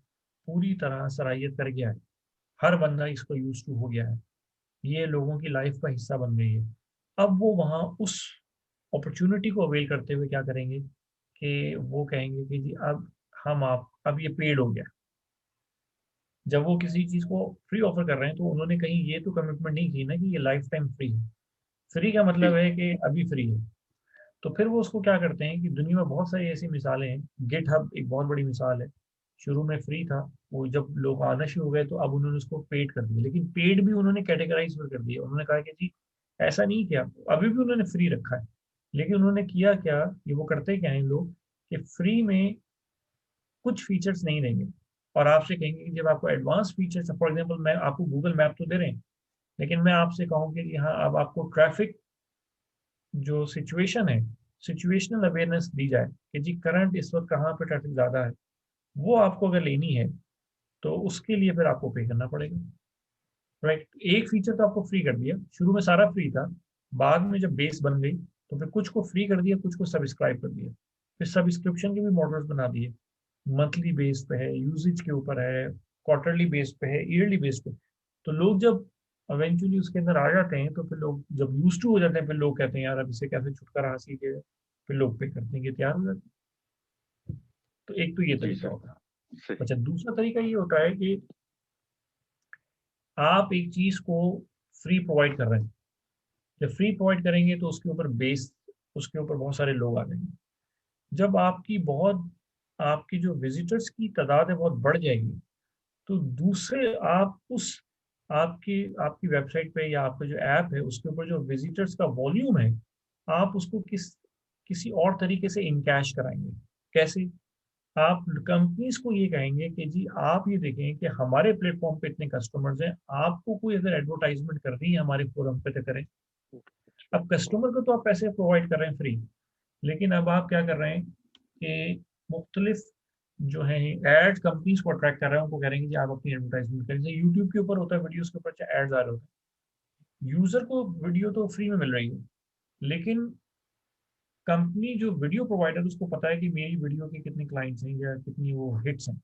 पूरी तरह सराहियत कर गया है, हर बंदा इसको यूज टू हो गया है, ये लोगों की लाइफ का हिस्सा बन गई है, अब वो वहाँ उस अपॉर्चुनिटी को अवेल करते हुए क्या करेंगे कि वो कहेंगे कि जी अब हम आप अब ये पेड हो गया। जब वो किसी चीज़ को फ्री ऑफर कर रहे हैं तो उन्होंने कहीं ये तो कमिटमेंट नहीं की ना कि ये लाइफ टाइम फ्री है। फ्री का मतलब जी है कि अभी फ्री है। तो फिर वो उसको क्या करते हैं कि दुनिया में बहुत सारी ऐसी मिसालें हैं। गिट हब एक बहुत बड़ी मिसाल है। शुरू में फ्री था, वो जब लोग आना शुरू हो गए तो अब उन्होंने उसको पेड कर दिया, लेकिन पेड भी उन्होंने कैटेगराइज कर दिया। उन्होंने कहा कि जी ऐसा नहीं किया, अभी भी उन्होंने फ्री रखा है, लेकिन उन्होंने किया क्या, ये वो करते क्या है लोग कि फ्री में कुछ फीचर्स नहीं देंगे और आपसे कहेंगे कि जब आपको एडवांस फीचर्स, फॉर एग्जांपल मैं आपको गूगल मैप तो दे रहे हैं, लेकिन मैं आपसे कहूँ कि यहाँ अब आपको ट्रैफिक जो सिचुएशन है, सिचुएशनल अवेयरनेस दी जाए कि जी करंट इस वक्त कहाँ पे ट्रैफिक ज़्यादा है, वो आपको अगर लेनी है तो उसके लिए फिर आपको पे करना पड़ेगा। राइट। एक फीचर तो आपको फ्री कर दिया, शुरू में सारा फ्री था, बाद में जब बेस बन गई तो फिर कुछ को फ्री कर दिया, कुछ को सब्सक्राइब कर दिया, फिर सब्सक्रिप्शन के भी मॉडल्स बना दिए, मंथली बेस पे है, यूजेज के ऊपर है, क्वार्टरली बेस पे है, ईयरली बेस पे। तो लोग जब इवेंचुअली उसके अंदर आ जाते हैं तो फिर लोग जब यूज टू हो जाते हैं, फिर लोग कहते हैं यार अब इससे कैसे छुटकारा हासिल किया, फिर लोग पे करने के तैयार हो जाते हैं। तो एक तो ये जी तरीका सर, होता है। सही। अच्छा, दूसरा तरीका ये होता है कि आप एक चीज को फ्री प्रोवाइड कर रहे हैं, जब फ्री प्रोवाइड करेंगे तो उसके ऊपर बेस, उसके ऊपर बहुत सारे लोग आ जाएंगे। जब आपकी जो विजिटर्स की तादाद है बहुत बढ़ जाएगी, तो दूसरे आप उस आपकी आपकी वेबसाइट पे या आपका जो ऐप है उसके ऊपर जो विजिटर्स का वॉल्यूम है, आप उसको किसी और तरीके से इनकैश कराएंगे। कैसे? आप कंपनीज को ये कहेंगे कि जी आप ये देखें कि हमारे प्लेटफॉर्म पे इतने कस्टमर्स हैं, आपको कोई अगर एडवर्टाइजमेंट करनी है हमारे फोरम पे तो करें। अब कस्टमर को तो आप पैसे प्रोवाइड कर रहे हैं फ्री, लेकिन अब आप क्या कर रहे हैं कि मुख्तलिफ जो है एड कंपनीज को अट्रैक्ट कर रहे हैं, उनको कह रहे हैं कि जी आप अपनी एडवर्टाइजमेंट करें। जैसे यूट्यूब के ऊपर होता है, वीडियोस के ऊपर एड्स आ रहे होते हैं, यूजर को वीडियो तो फ्री में मिल रही है, लेकिन कंपनी जो वीडियो प्रोवाइडर उसको पता है कि मेरी वीडियो के कितने क्लाइंट्स हैं या कितनी वो हिट्स हैं,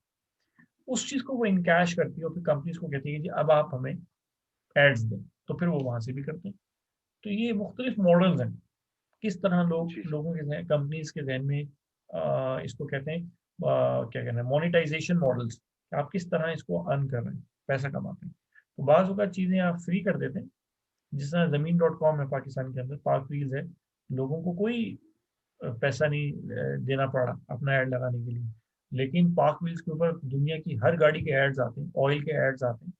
उस चीज़ को वो इनकैश करती है और फिर कंपनीज को कहती है कि जी अब आप हमें एड्स दें, तो फिर वो वहां से भी करते हैं। तो ये मुख्तलिफ मॉडल्स हैं, किस तरह जी सर, लोगों के कंपनीज के जहन में इसको कहते हैं क्या कहना है, मोनेटाइजेशन मॉडल्स। आप किस तरह इसको अर्न कर रहे हैं, पैसा कमाते हैं। तो बाज़ औक़ात चीज़ें आप फ्री कर देते हैं, जिस तरह ज़मीन.com है पाकिस्तान के अंदर, पाक रील्स है, लोगों को कोई पैसा नहीं देना पड़ा अपना ऐड लगाने के लिए, लेकिन पाक व्हील्स के ऊपर दुनिया की हर गाड़ी के एड्स आते हैं, ऑयल के एड्स आते हैं,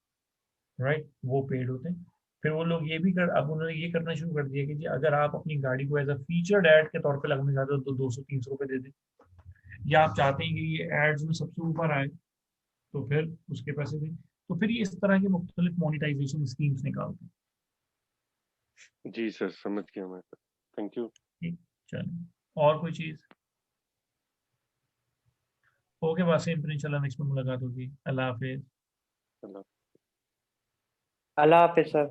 राइट, वो पेड होते हैं। फिर वो लोग ये भी अब उन्होंने ये करना शुरू कर दिया कि जी अगर आप अपनी गाड़ी को एज अ फीचर्ड ऐड के तौर पे लगाना चाहते हो तो 200-300 रुपये दे दें, या आप चाहते हैं कि ये एड्स में सबसे ऊपर आए तो फिर उसके पैसे दें। तो फिर ये इस तरह की मुख्तलिफ मोनिटाइजेशन स्कीम्स निकालते हैं। जी सर, समझ गया मैं। Thank you. ठीक, चलिए और कोई चीज़? ओके वासीम, फिर इंशाल्लाह नेक्स्ट में मुलाकात होगी। अल्लाह हाफिज़। अल्लाह अल्लाह हाफिज सर।